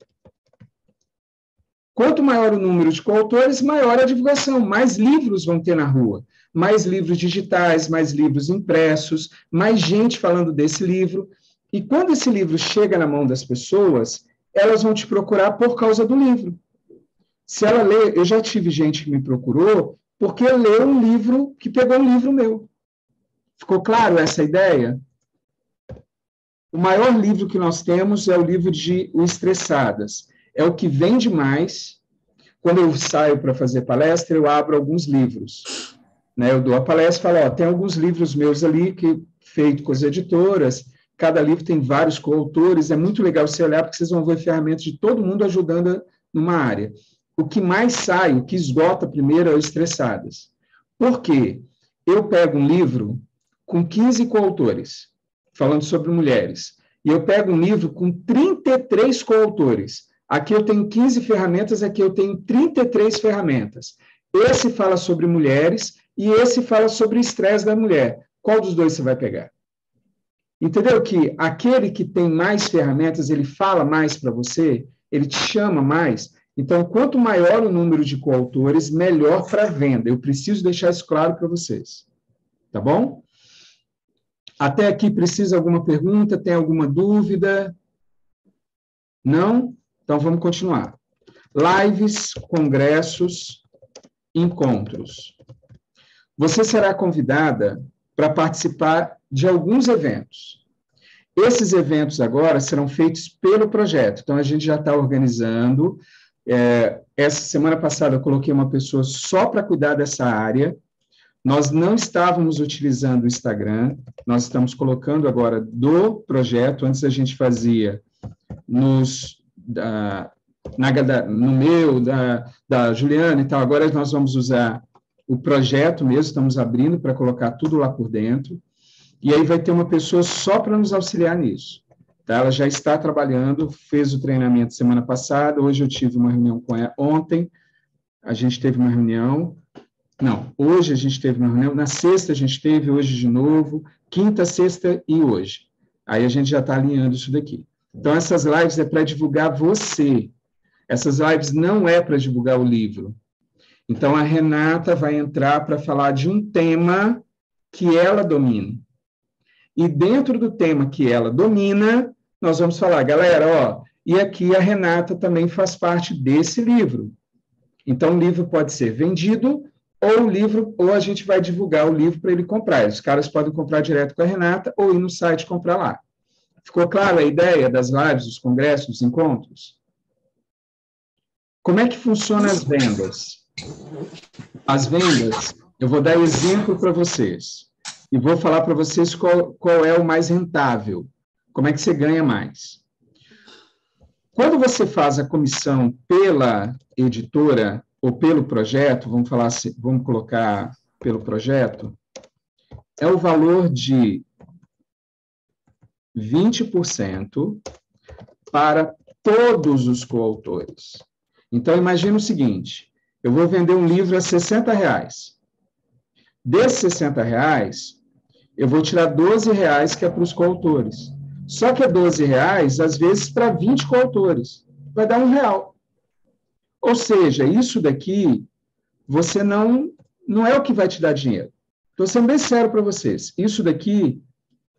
Quanto maior o número de coautores, maior a divulgação, mais livros vão ter na rua, mais livros digitais, mais livros impressos, mais gente falando desse livro. E quando esse livro chega na mão das pessoas, elas vão te procurar por causa do livro. Se ela lê, eu já tive gente que me procurou porque leu um livro, que pegou um livro meu. Ficou claro essa ideia? O maior livro que nós temos é o livro de O Estressadas. É o que vende mais. Quando eu saio para fazer palestra, eu abro alguns livros. Né? Eu dou a palestra e falo, tem alguns livros meus ali, feito com as editoras. Cada livro tem vários coautores, é muito legal você olhar, porque vocês vão ver ferramentas de todo mundo ajudando numa área. O que mais sai, o que esgota primeiro é o Estressadas. Por quê? Eu pego um livro com 15 coautores, falando sobre mulheres, e eu pego um livro com 33 coautores. Aqui eu tenho 15 ferramentas, aqui eu tenho 33 ferramentas. Esse fala sobre mulheres e esse fala sobre o estresse da mulher. Qual dos dois você vai pegar? Entendeu que aquele que tem mais ferramentas, ele fala mais para você, ele te chama mais. Então, quanto maior o número de coautores, melhor para a venda. Eu preciso deixar isso claro para vocês. Tá bom? Até aqui precisa alguma pergunta? Tem alguma dúvida? Não? Então, vamos continuar. Lives, congressos, encontros. Você será convidada para participar de alguns eventos. Esses eventos agora serão feitos pelo projeto. Então, a gente já está organizando. Essa semana passada, eu coloquei uma pessoa só para cuidar dessa área. Nós não estávamos utilizando o Instagram, nós estamos colocando agora do projeto. Antes a gente fazia no meu, da Juliana e tal. Agora nós vamos usar o projeto mesmo, estamos abrindo para colocar tudo lá por dentro. E aí vai ter uma pessoa só para nos auxiliar nisso. Tá? Ela já está trabalhando, fez o treinamento semana passada, hoje eu tive uma reunião com ela, ontem a gente teve uma reunião, hoje a gente teve uma reunião, na sexta a gente teve, hoje de novo, quinta, sexta e hoje. Aí a gente já está alinhando isso daqui. Então, essas lives é para divulgar você. Essas lives não é para divulgar o livro. Então, a Renata vai entrar para falar de um tema que ela domina. E dentro do tema que ela domina, nós vamos falar, galera, e aqui a Renata também faz parte desse livro. Então, o livro pode ser vendido, ou a gente vai divulgar o livro para ele comprar. Os caras podem comprar direto com a Renata, ou ir no site comprar lá. Ficou claro a ideia das lives, dos congressos, dos encontros? Como é que funcionam as vendas? As vendas, eu vou dar exemplo para vocês. E vou falar para vocês qual é o mais rentável. Como é que você ganha mais? Quando você faz a comissão pela editora ou pelo projeto, vamos colocar pelo projeto, é o valor de 20% para todos os coautores. Então, imagina o seguinte, eu vou vender um livro a R$60. Desses R$60, eu vou tirar R$12, que é para os coautores. Só que é R$12, às vezes, para 20 coautores. Vai dar R$1. Ou seja, isso daqui, você não é o que vai te dar dinheiro. Estou sendo bem sério para vocês. Isso daqui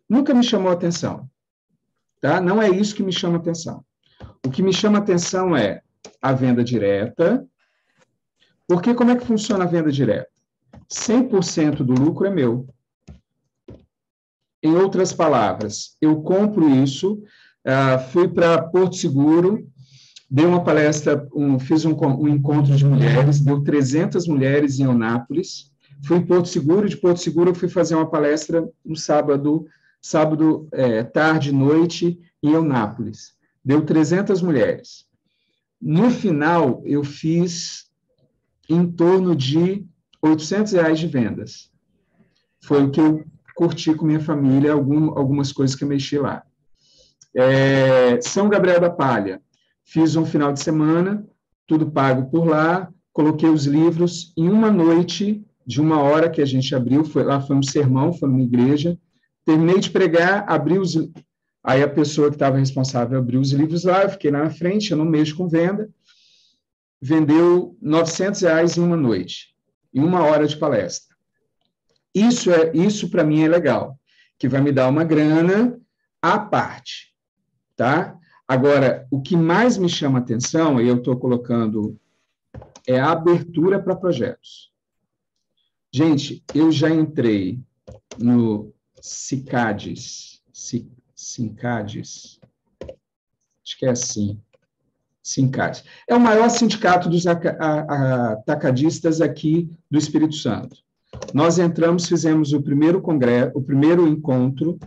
nunca me chamou atenção. Tá? Não é isso que me chama atenção. O que me chama atenção é a venda direta. Porque como é que funciona a venda direta? 100% do lucro é meu. Em outras palavras, eu compro isso, fui para Porto Seguro, dei uma palestra, fiz um encontro de mulheres, deu 300 mulheres em Eunápolis, fui em Porto Seguro, de Porto Seguro eu fui fazer uma palestra no sábado, tarde, noite, em Eunápolis. Deu 300 mulheres. No final, eu fiz em torno de R$800 de vendas. Foi o que eu curti com minha família, algumas coisas que eu mexi lá. São Gabriel da Palha. Fiz um final de semana, tudo pago por lá, coloquei os livros em uma noite de 1 hora que a gente abriu, foi um sermão, foi numa igreja, terminei de pregar, aí a pessoa que estava responsável abriu os livros lá, eu fiquei lá na frente, eu não mexo com venda, vendeu R$900 em uma noite, em 1 hora de palestra. Isso para mim é legal, que vai me dar uma grana à parte, tá? Agora, o que mais me chama atenção, e eu estou colocando, é a abertura para projetos. Gente, eu já entrei no Cicades, acho que é assim, Sincades. É o maior sindicato dos atacadistas aqui do Espírito Santo. Nós entramos, fizemos o primeiro congresso, o primeiro encontro,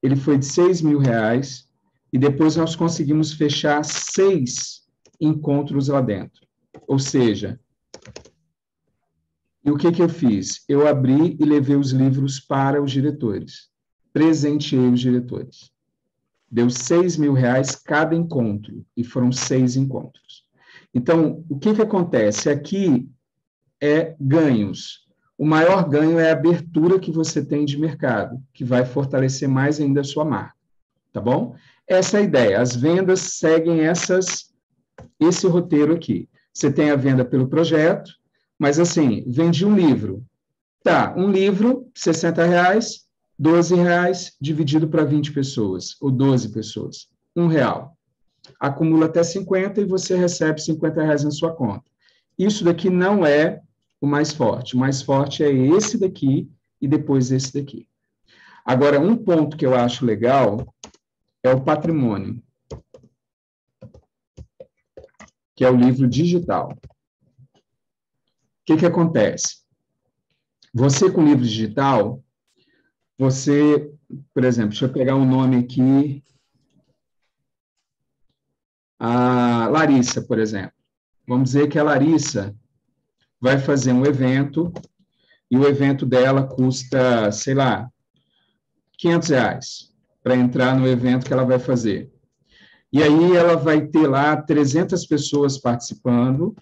ele foi de R$6.000, e depois nós conseguimos fechar 6 encontros lá dentro. Ou seja, e o que eu fiz? Eu abri e levei os livros para os diretores. Presenteei os diretores. Deu R$6.000 cada encontro, e foram 6 encontros. Então, o que acontece? Aqui é ganhos. O maior ganho é a abertura que você tem de mercado, que vai fortalecer mais ainda a sua marca. Tá bom? Essa é a ideia. As vendas seguem esse roteiro aqui. Você tem a venda pelo projeto, mas assim, vendi um livro. Tá, um livro, R$60, R$12, dividido para 20 pessoas, ou 12 pessoas, R$1. Acumula até 50 e você recebe R$50 na sua conta. Isso daqui não é o mais forte. O mais forte é esse daqui e depois esse daqui. Agora, um ponto que eu acho legal é o patrimônio, que é o livro digital. O que acontece? Você com livro digital, por exemplo, deixa eu pegar um nome aqui, a Larissa, por exemplo. Vamos dizer que a Larissa vai fazer um evento, e o evento dela custa, sei lá, R$500 para entrar no evento que ela vai fazer. E aí ela vai ter lá 300 pessoas participando,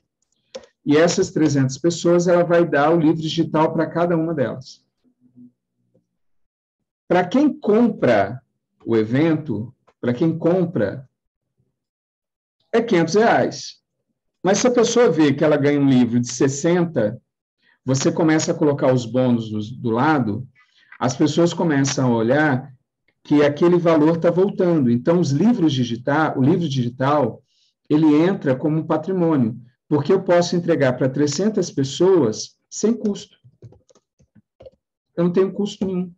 e essas 300 pessoas ela vai dar o livro digital para cada uma delas. Para quem compra o evento, para quem compra, é R$500. Mas se a pessoa vê que ela ganha um livro de 60, você começa a colocar os bônus do lado, as pessoas começam a olhar que aquele valor está voltando. Então, o livro digital, ele entra como um patrimônio, porque eu posso entregar para 300 pessoas sem custo. Eu não tenho custo nenhum.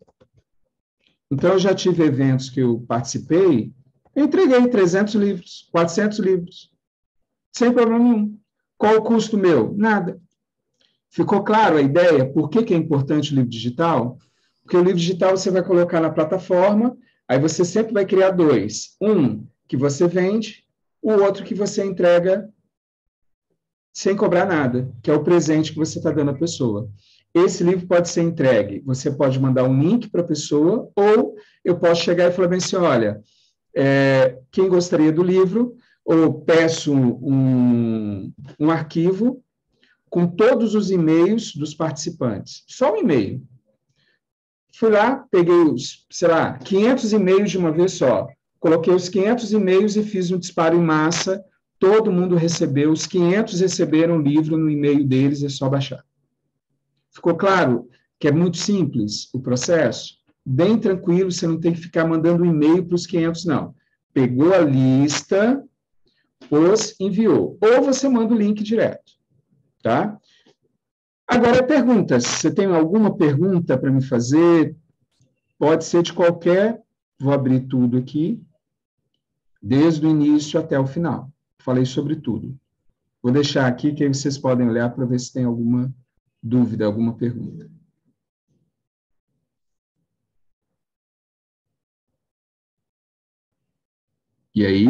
Então, eu já tive eventos que eu participei, eu entreguei 300 livros, 400 livros, sem problema nenhum. Qual o custo meu? Nada. Ficou claro a ideia? Por que é importante o livro digital? Porque o livro digital você vai colocar na plataforma, aí você sempre vai criar 2. Um que você vende, o outro que você entrega sem cobrar nada, que é o presente que você está dando à pessoa. esse livro pode ser entregue. Você pode mandar um link para a pessoa, ou eu posso chegar e falar bem assim, olha, quem gostaria do livro, ou peço um arquivo com todos os e-mails dos participantes. Só um e-mail. Fui lá, peguei os, 500 e-mails de uma vez só. Coloquei os 500 e-mails e fiz um disparo em massa. Todo mundo recebeu, os 500 receberam o livro no e-mail deles, é só baixar. Ficou claro que é muito simples o processo? Bem tranquilo, você não tem que ficar mandando e-mail para os 500, não. Pegou a lista, enviou. Ou você manda o link direto, tá? Agora, perguntas. Você tem alguma pergunta para me fazer? Pode ser de qualquer... Vou abrir tudo aqui, desde o início até o final. Falei sobre tudo. Vou deixar aqui, que aí vocês podem olhar para ver se tem alguma dúvida, alguma pergunta. E aí?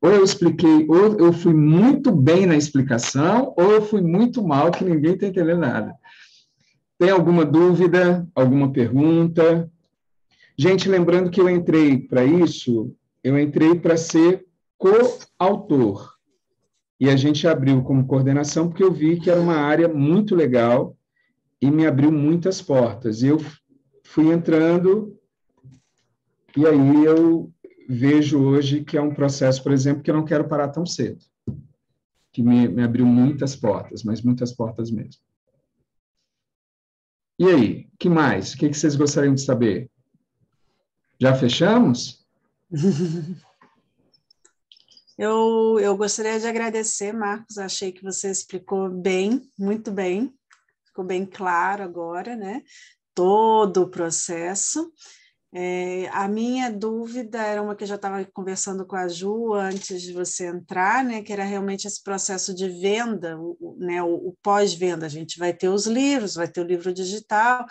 Ou eu expliquei, ou eu fui muito bem na explicação, ou eu fui muito mal, que ninguém está entendendo nada. Tem alguma dúvida, alguma pergunta? Gente, lembrando que eu entrei para isso, eu entrei para ser coautor. E a gente abriu como coordenação, porque eu vi que era uma área muito legal e me abriu muitas portas. E eu fui entrando, e aí eu vejo hoje que é um processo, por exemplo, que eu não quero parar tão cedo, que me abriu muitas portas, mas muitas portas mesmo. E aí, o que mais? O que vocês gostariam de saber? Já fechamos? Eu gostaria de agradecer, Marcos, achei que você explicou bem, muito bem, ficou bem claro agora, né? Todo o processo. A minha dúvida era uma que eu já estava conversando com a Ju antes de você entrar, né? Que era realmente esse processo de venda, né? O pós-venda. A gente vai ter os livros, vai ter o livro digital,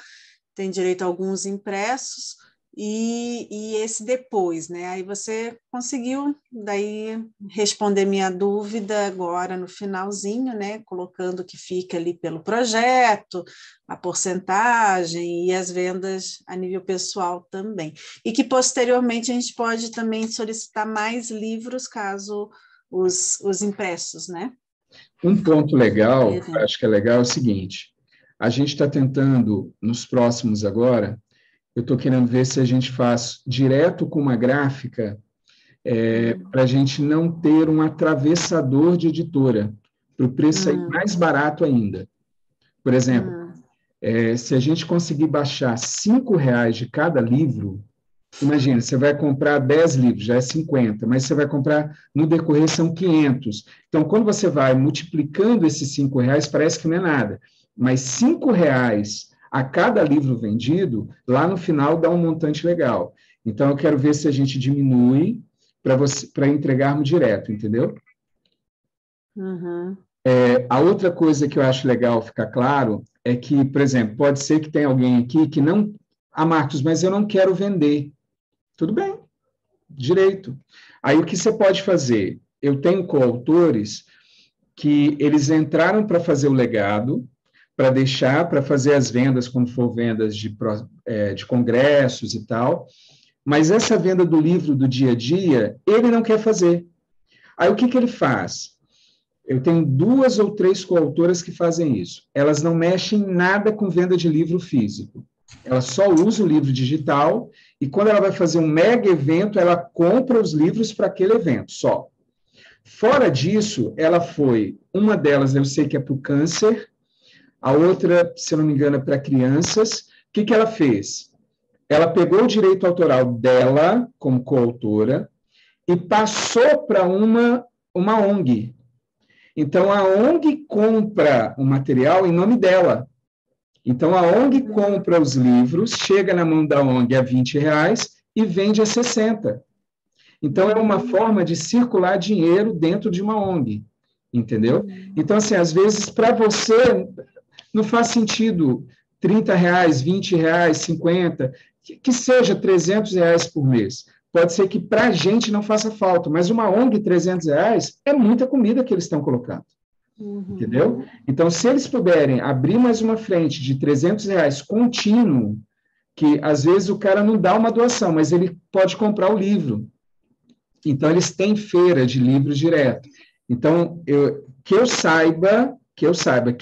tem direito a alguns impressos, e esse depois, né? Aí você conseguiu daí responder minha dúvida agora no finalzinho, né? Colocando que fica ali pelo projeto, a porcentagem e as vendas a nível pessoal também. E que posteriormente a gente pode também solicitar mais livros caso os impressos, né? Um ponto legal, acho que é legal, é o seguinte, a gente está tentando, nos próximos agora, eu estou querendo ver se a gente faz direto com uma gráfica, para a gente não ter um atravessador de editora, para o preço sair mais barato ainda. Por exemplo, se a gente conseguir baixar R$5 de cada livro, imagina, você vai comprar 10 livros, já é 50, mas você vai comprar, no decorrer, são 500. Então, quando você vai multiplicando esses R$5, parece que não é nada, mas R$5 a cada livro vendido, lá no final dá um montante legal. Então, eu quero ver se a gente diminui para entregarmos direto, entendeu? A outra coisa que eu acho legal ficar claro é que, por exemplo, pode ser que tenha alguém aqui que não... Marcos, mas eu não quero vender. Tudo bem, direito. Aí, o que você pode fazer? Eu tenho coautores que eles entraram para fazer o legado, para fazer as vendas, quando for vendas de congressos e tal, mas essa venda do livro do dia a dia, ele não quer fazer. Aí, o que ele faz? Eu tenho 2 ou 3 coautoras que fazem isso. Elas não mexem em nada com venda de livro físico. Ela só usa o livro digital e, quando ela vai fazer um mega evento, ela compra os livros para aquele evento, só. Fora disso, uma delas eu sei que é para o câncer, a outra, se eu não me engano, é para crianças. O que ela fez? Ela pegou o direito autoral dela, como coautora, e passou para uma ONG. Então, a ONG compra o material em nome dela. Então, a ONG compra os livros, chega na mão da ONG a R$20 e vende a 60. Então, é uma forma de circular dinheiro dentro de uma ONG, entendeu? Então, assim, às vezes, para você, não faz sentido R$30, R$20, 50, que seja R$300 por mês. Pode ser que para a gente não faça falta, mas uma ONG, R$300, é muita comida que eles estão colocando. Entendeu? Então, se eles puderem abrir mais uma frente de R$300 contínuo, que às vezes o cara não dá uma doação, mas ele pode comprar o livro. Então, eles têm feira de livros direto. Então, que eu saiba, que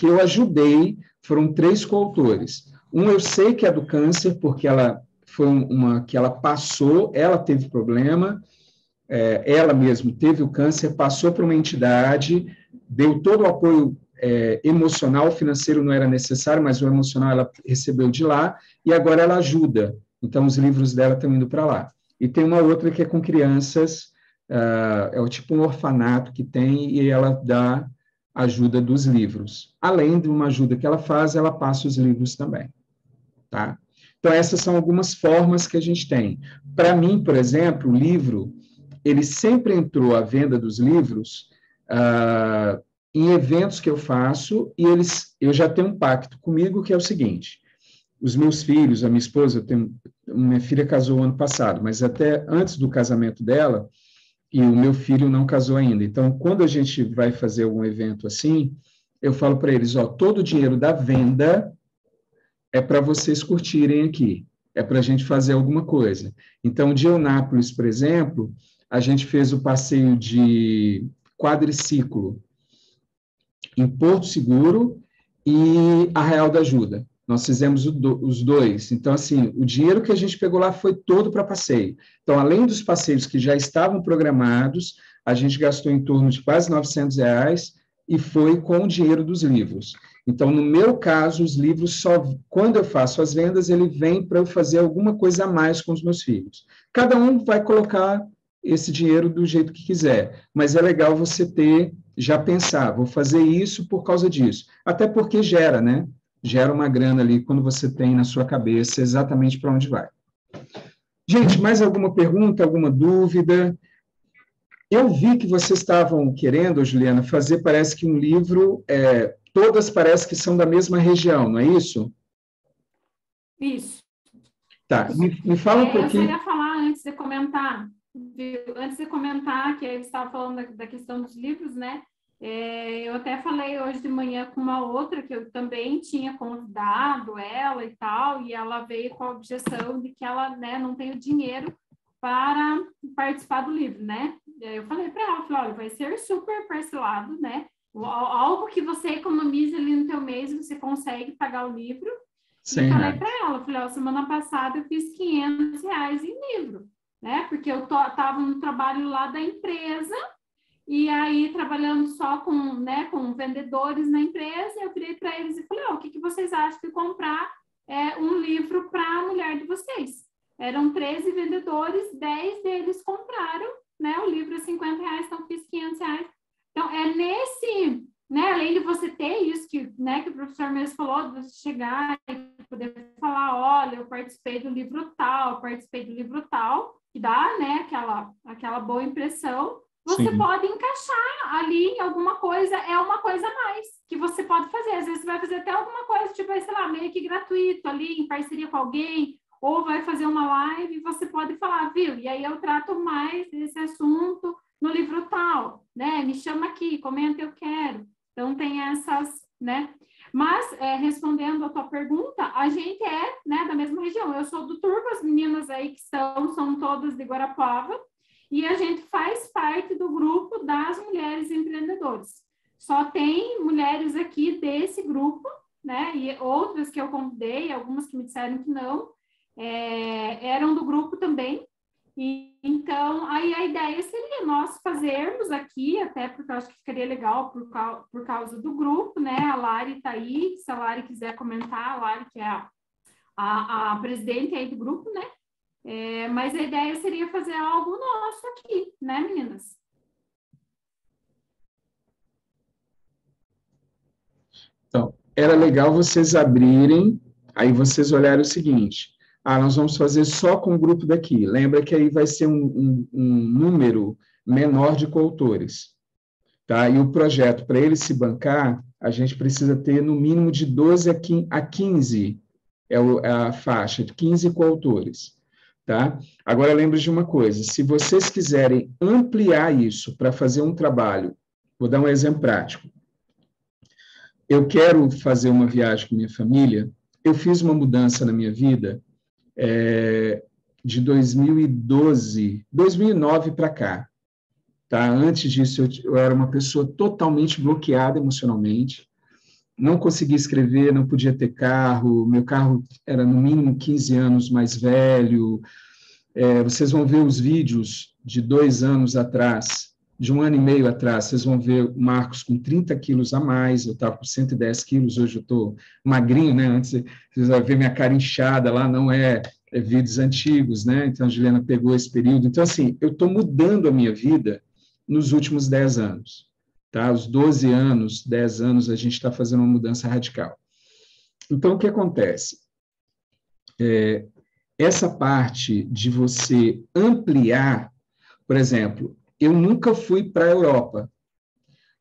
eu ajudei, foram 3 coautores. Um eu sei que é do câncer, porque ela foi uma que ela passou, ela teve problema, ela mesma teve o câncer, passou para uma entidade, deu todo o apoio emocional, financeiro não era necessário, mas o emocional ela recebeu de lá, e agora ela ajuda. Então, os livros dela estão indo para lá. E tem uma outra que é com crianças, é tipo um orfanato que tem, e ela dá ajuda dos livros. Além de uma ajuda que ela faz, ela passa os livros também. Tá? Então, essas são algumas formas que a gente tem. Para mim, por exemplo, o livro, ele sempre entrou à venda dos livros em eventos que eu faço, e eu já tenho um pacto comigo, que é o seguinte: os meus filhos, a minha esposa, minha filha casou ano passado, mas até antes do casamento dela, e o meu filho não casou ainda. Então, quando a gente vai fazer algum evento assim, eu falo para eles, todo o dinheiro da venda é para vocês curtirem aqui, é para a gente fazer alguma coisa. Então, de Eunápolis, por exemplo, a gente fez o passeio de quadriciclo em Porto Seguro e Arraial da Ajuda. Nós fizemos os 2. Então, assim, o dinheiro que a gente pegou lá foi todo para passeio. Então, além dos passeios que já estavam programados, a gente gastou em torno de quase R$900 e foi com o dinheiro dos livros. Então, no meu caso, os livros quando eu faço as vendas, ele vem para eu fazer alguma coisa a mais com os meus filhos. Cada um vai colocar esse dinheiro do jeito que quiser, mas é legal você já pensar, vou fazer isso por causa disso. Até porque gera, né? Gera uma grana ali quando você tem na sua cabeça exatamente para onde vai. Gente, mais alguma pergunta, alguma dúvida? Eu vi que vocês estavam querendo, Juliana, fazer, parece que um livro, todas parece que são da mesma região, não é isso? Isso. Tá, me fala um pouquinho. Eu só ia falar antes de comentar, que aí você estava falando da questão dos livros, né? Eu até falei hoje de manhã com uma outra que eu também tinha convidado ela e tal, e ela veio com a objeção de que ela, né, não tem o dinheiro para participar do livro, né? Eu falei para ela, olha, vai ser super parcelado, né? Algo que você economiza ali no teu mês, você consegue pagar o livro. E falei para ela, falei, semana passada eu fiz R$500 em livro, né? Porque eu estava no trabalho lá da empresa, e aí trabalhando só com vendedores na empresa, eu virei para eles e falei, o que vocês acham de comprar um livro para a mulher de vocês? Eram 13 vendedores, 10 deles compraram, né? O livro é R$50, então fiz R$500. Então, nesse, né? Além de você ter isso que o professor mesmo falou, de você chegar e poder falar, olha, eu participei do livro tal, que dá, né, aquela boa impressão. Você Sim. pode encaixar ali em alguma coisa, uma coisa a mais que você pode fazer. Às vezes você vai fazer até alguma coisa, tipo, sei lá, meio que gratuito ali, em parceria com alguém, ou vai fazer uma live e você pode falar, viu? E aí eu trato mais desse assunto no livro tal, né? Me chama aqui, comenta, eu quero. Então, tem essas, né? Mas, respondendo a tua pergunta, a gente né, da mesma região. Eu sou do Turvo, as meninas aí que são todas de Guarapuava, e a gente faz parte do grupo das mulheres empreendedoras. Só tem mulheres aqui desse grupo, né? E outras que eu convidei, algumas que me disseram que não, eram do grupo também. E, então, aí a ideia seria nós fazermos aqui, até porque eu acho que ficaria legal por causa do grupo, né? A Lari está aí, se a Lari quiser comentar, a Lari que é a presidente aí do grupo, né? Mas a ideia seria fazer algo nosso aqui, né, meninas? Então, era legal vocês abrirem, aí vocês olharem o seguinte: nós vamos fazer só com o grupo daqui. Lembra que aí vai ser um número menor de coautores. Tá? E o projeto, para ele se bancar, a gente precisa ter no mínimo de 12 a 15, é a faixa, de 15 coautores. Tá? Agora, lembre de uma coisa: se vocês quiserem ampliar isso para fazer um trabalho, vou dar um exemplo prático. eu quero fazer uma viagem com minha família. Eu fiz uma mudança na minha vida de 2009 para cá. Tá? Antes disso, eu era uma pessoa totalmente bloqueada emocionalmente. Não conseguia escrever, não podia ter carro. Meu carro era, no mínimo, 15 anos mais velho. Vocês vão ver os vídeos de 2 anos atrás, de 1 ano e meio atrás, vocês vão ver o Marcos com 30 quilos a mais, eu estava com 110 quilos, hoje eu estou magrinho, né? Antes, vocês vão ver minha cara inchada lá, não vídeos antigos, né? Então, a Juliana pegou esse período. Então, assim, eu estou mudando a minha vida nos últimos 10 anos. Tá? Os 12 anos, 10 anos, a gente está fazendo uma mudança radical. Então, o que acontece? Essa parte de você ampliar, por exemplo, eu nunca fui para a Europa,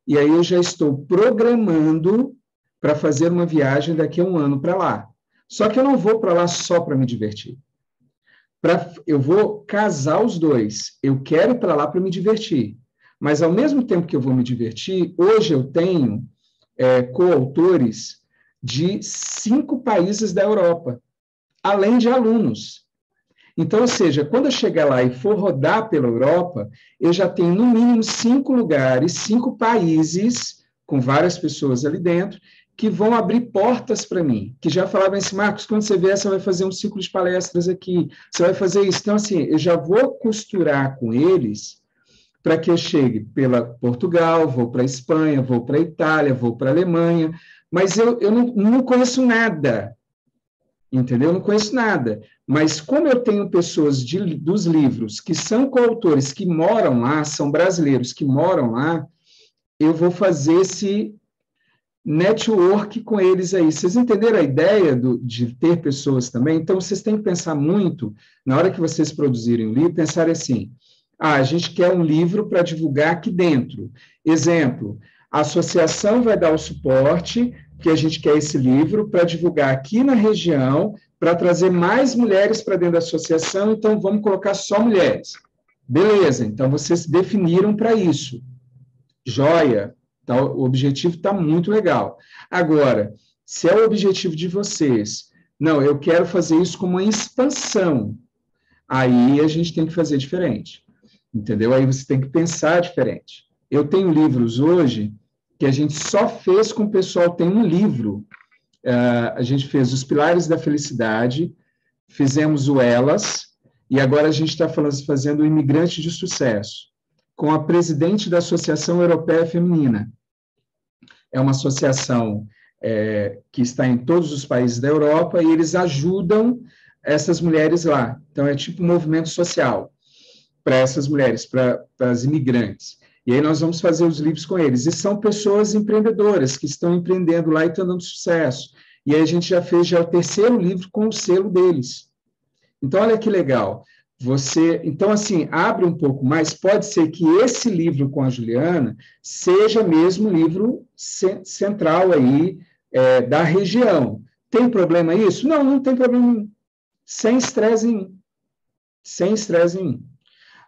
e aí eu já estou programando para fazer uma viagem daqui a 1 ano para lá. Só que eu não vou para lá só para me divertir. Eu vou casar os dois. Eu quero ir para lá para me divertir. Mas, ao mesmo tempo que eu vou me divertir, hoje eu tenho coautores de 5 países da Europa, além de alunos. Então, ou seja, quando eu chegar lá e for rodar pela Europa, eu já tenho, no mínimo, 5 lugares, 5 países, com várias pessoas ali dentro, que vão abrir portas para mim, que já falavam assim, Marcos, quando você vier, você vai fazer um ciclo de palestras aqui, você vai fazer isso. Então, assim, eu já vou costurar com eles para que eu chegue pela Portugal, vou para a Espanha, vou para a Itália, vou para a Alemanha, mas eu não conheço nada, entendeu? Eu não conheço nada. Mas como eu tenho pessoas dos livros que são coautores, que moram lá, são brasileiros que moram lá, eu vou fazer esse network com eles aí. Vocês entenderam a ideia de ter pessoas também? Então, vocês têm que pensar muito, na hora que vocês produzirem o livro, pensar assim, a gente quer um livro para divulgar aqui dentro. Exemplo, a associação vai dar o suporte, que a gente quer esse livro para divulgar aqui na região, para trazer mais mulheres para dentro da associação, então vamos colocar só mulheres. Beleza, então vocês definiram para isso. Joia, tá, o objetivo está muito legal. Agora, se é o objetivo de vocês, não, eu quero fazer isso como uma expansão, aí a gente tem que fazer diferente, entendeu? Aí você tem que pensar diferente. Eu tenho livros hoje que a gente só fez com o pessoal, tem um livro, a gente fez Os Pilares da Felicidade, fizemos o Elas, e agora a gente está fazendo o Imigrante de Sucesso, com a presidente da Associação Europeia Feminina. É uma associação que está em todos os países da Europa, e eles ajudam essas mulheres lá. Então, é tipo um movimento social para essas mulheres, para as imigrantes. E aí nós vamos fazer os livros com eles. E são pessoas empreendedoras que estão empreendendo lá e estão dando sucesso. E aí a gente já fez o 3º livro com o selo deles. Então, olha que legal. Então, assim, abre um pouco mais. Pode ser que esse livro com a Juliana seja mesmo o livro central aí da região. Tem problema isso? Não, não tem problema nenhum. Sem estresse nenhum. Sem estresse nenhum.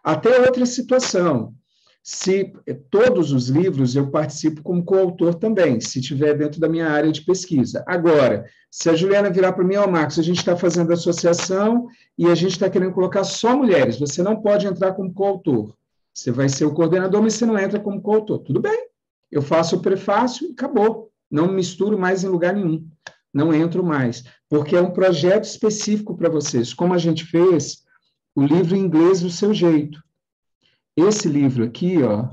Até outra situação. Se todos os livros eu participo como coautor também, se estiver dentro da minha área de pesquisa. Agora, se a Juliana virar para mim, Marcos, a gente está fazendo associação e a gente está querendo colocar só mulheres, você não pode entrar como coautor. Você vai ser o coordenador, mas você não entra como coautor. Tudo bem, eu faço o prefácio e acabou. Não me misturo mais em lugar nenhum. Não entro mais, porque é um projeto específico para vocês. Como a gente fez o livro em inglês do seu jeito. Esse livro aqui, ó,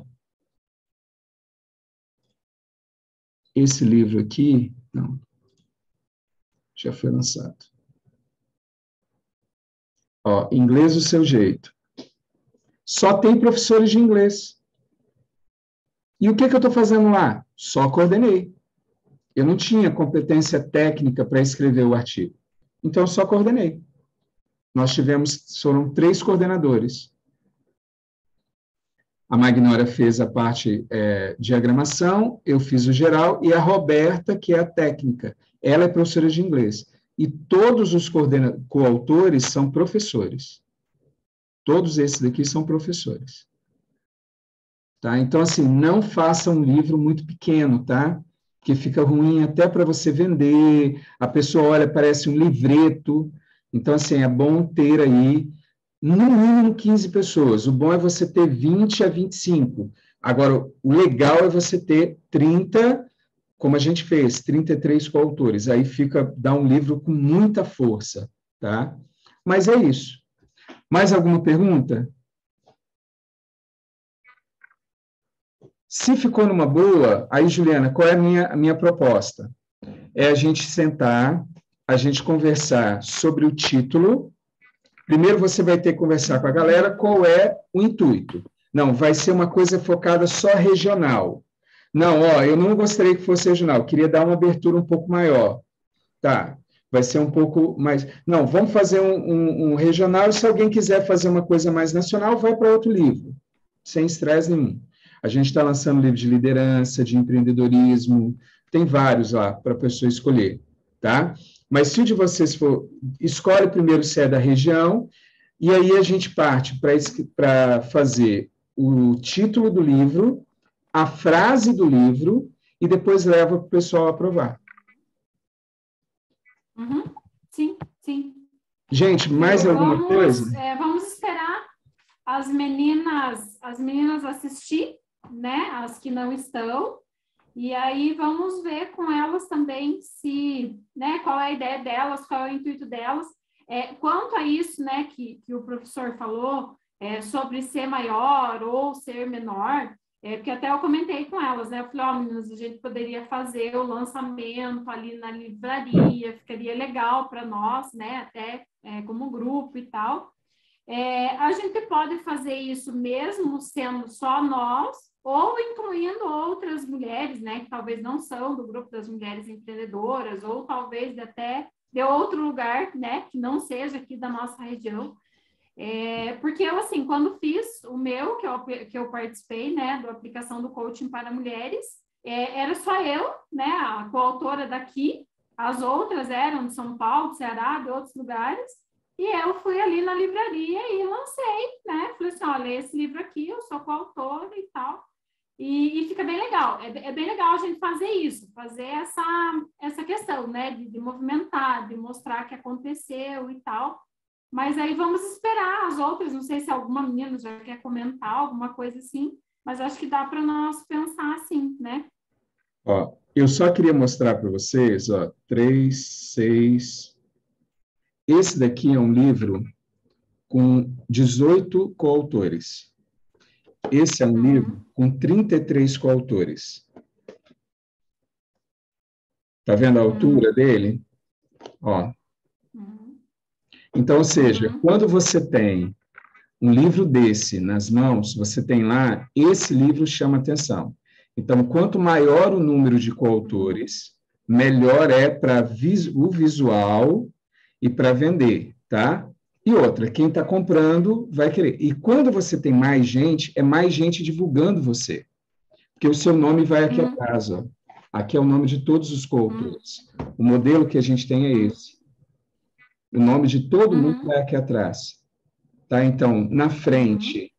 esse livro aqui, não, já foi lançado. Ó, inglês do seu jeito. Só tem professores de inglês. E o que eu estou fazendo lá? Só coordenei. Eu não tinha competência técnica para escrever o artigo. Então, eu só coordenei. Foram 3 coordenadores. A Magnória fez a parte diagramação, eu fiz o geral, e a Roberta, que é a técnica. Ela é professora de inglês. E todos os coautores são professores. Todos esses daqui são professores. Tá? Então, assim, não faça um livro muito pequeno, tá? porque fica ruim até para você vender, a pessoa olha, parece um livreto. Então, assim, é bom ter aí, no mínimo, 15 pessoas. O bom é você ter 20 a 25. Agora, o legal é você ter 30, como a gente fez, 33 coautores. Aí dá um livro com muita força, tá? Mas é isso. Mais alguma pergunta? Se ficou numa boa, aí, Juliana, qual é a minha proposta? É a gente sentar, a gente conversar sobre o título. Primeiro você vai ter que conversar com a galera qual é o intuito. Não, vai ser uma coisa focada só regional. Não, eu não gostaria que fosse regional, queria dar uma abertura um pouco maior. Tá, vai ser um pouco mais... Não, vamos fazer um regional, e se alguém quiser fazer uma coisa mais nacional, vai para outro livro, sem estresse nenhum. A gente está lançando livro de liderança, de empreendedorismo, tem vários lá para a pessoa escolher, tá? Mas se o de vocês for, escolhe primeiro se é da região, e aí a gente parte para fazer o título do livro, a frase do livro, e depois leva para o pessoal aprovar. Uhum. Sim, sim. Gente, mais alguma coisa? Vamos esperar as meninas assistir, né? As que não estão. E aí vamos ver com elas também se, né, qual é a ideia delas, qual é o intuito delas. Quanto a isso, né, que o professor falou, sobre ser maior ou ser menor, porque até eu comentei com elas, né? Eu falei, meninas, a gente poderia fazer o lançamento ali na livraria, ficaria legal para nós, né? Até como grupo e tal. A gente pode fazer isso mesmo sendo só nós, ou incluindo outras mulheres, né, que talvez não são do grupo das mulheres empreendedoras, ou talvez até de outro lugar, né, que não seja aqui da nossa região. Porque eu, assim, quando fiz o meu, que eu participei, né, da aplicação do coaching para mulheres, era só eu, né, a coautora daqui, as outras eram de São Paulo, de Ceará, de outros lugares, e eu fui ali na livraria e lancei, né, falei assim, olha, esse livro aqui, eu sou coautora e tal, e fica bem legal, é bem legal a gente fazer isso, fazer essa questão, né, de movimentar, de mostrar que aconteceu e tal. Mas aí vamos esperar as outras, não sei se alguma menina já quer comentar alguma coisa assim, mas acho que dá para nós pensar assim, né? Eu só queria mostrar para vocês, 3, 6... Esse daqui é um livro com 18 coautores. Esse é um livro com 33 coautores. Tá vendo a altura dele? Então, ou seja, quando você tem um livro desse nas mãos, você tem lá, esse livro chama atenção. Então, quanto maior o número de coautores, melhor é para o visual e para vender, tá? E outra, quem está comprando vai querer. E quando você tem mais gente, é mais gente divulgando você. Porque o seu nome vai aqui atrás, ó. Aqui é o nome de todos os coautores. O modelo que a gente tem é esse. O nome de todo mundo vai aqui atrás. Tá? Então, na frente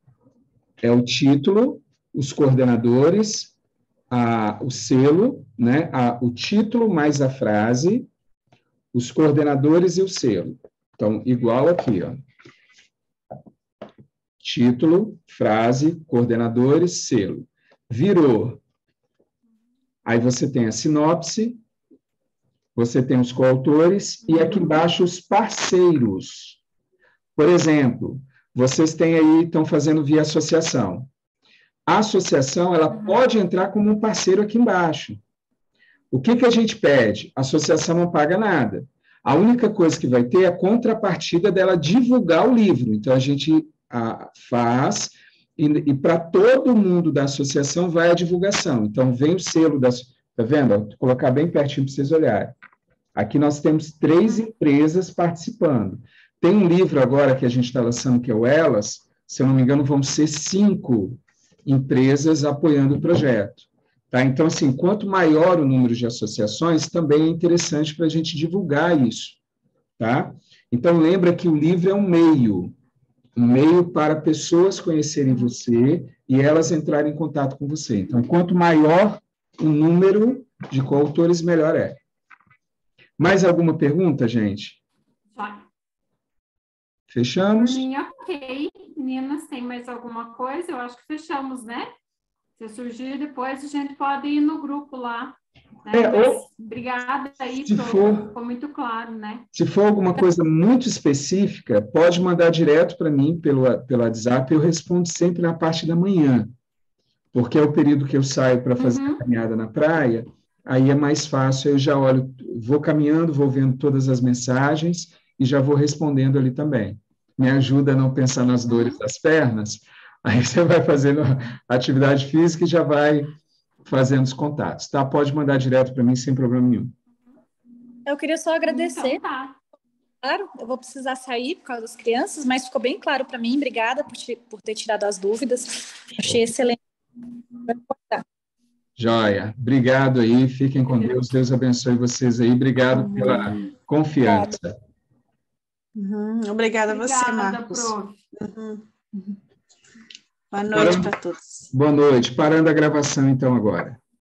é o título, os coordenadores, o selo, né? O título mais a frase, os coordenadores e o selo. Então, igual aqui, ó. Título, frase, coordenadores, selo. Virou. Aí você tem a sinopse, você tem os coautores e aqui embaixo os parceiros. Por exemplo, vocês têm aí, estão fazendo via associação. A associação, ela pode entrar como um parceiro aqui embaixo. O que a gente pede? A associação não paga nada. A única coisa que vai ter é a contrapartida dela divulgar o livro. Então, a gente faz, e para todo mundo da associação vai a divulgação. Então, vem o selo da... Está vendo? Vou colocar bem pertinho para vocês olharem. Aqui nós temos 3 empresas participando. Tem um livro agora que a gente está lançando, que é o Elas, se eu não me engano, vão ser 5 empresas apoiando o projeto. Tá? Então, assim, quanto maior o número de associações, também é interessante para a gente divulgar isso. Tá? Então, lembra que o livro é um meio para pessoas conhecerem você e elas entrarem em contato com você. Então, quanto maior o número, de coautores, melhor é. Mais alguma pergunta, gente? Vai. Fechamos? Por mim, ok. Meninas, tem mais alguma coisa? Eu acho que fechamos, né? Se surgir depois, a gente pode ir no grupo lá. Né? Obrigada aí, ficou muito claro, né? Se for alguma coisa muito específica, pode mandar direto para mim pelo WhatsApp, eu respondo sempre na parte da manhã, porque é o período que eu saio para fazer a caminhada na praia, aí é mais fácil, eu já olho, vou caminhando, vou vendo todas as mensagens e já vou respondendo ali também. Me ajuda a não pensar nas dores das pernas, aí você vai fazendo a atividade física e já vai fazendo os contatos, tá? Pode mandar direto para mim sem problema nenhum. Eu queria só agradecer. Então, tá. Claro, eu vou precisar sair por causa das crianças, mas ficou bem claro para mim. Obrigada por ter tirado as dúvidas. Achei excelente. Joia. Obrigado aí. Fiquem com Deus. Deus abençoe vocês aí. Obrigado pela confiança. Obrigada a você, Marcos. Boa noite para todos. Boa noite. Parando a gravação, então, agora.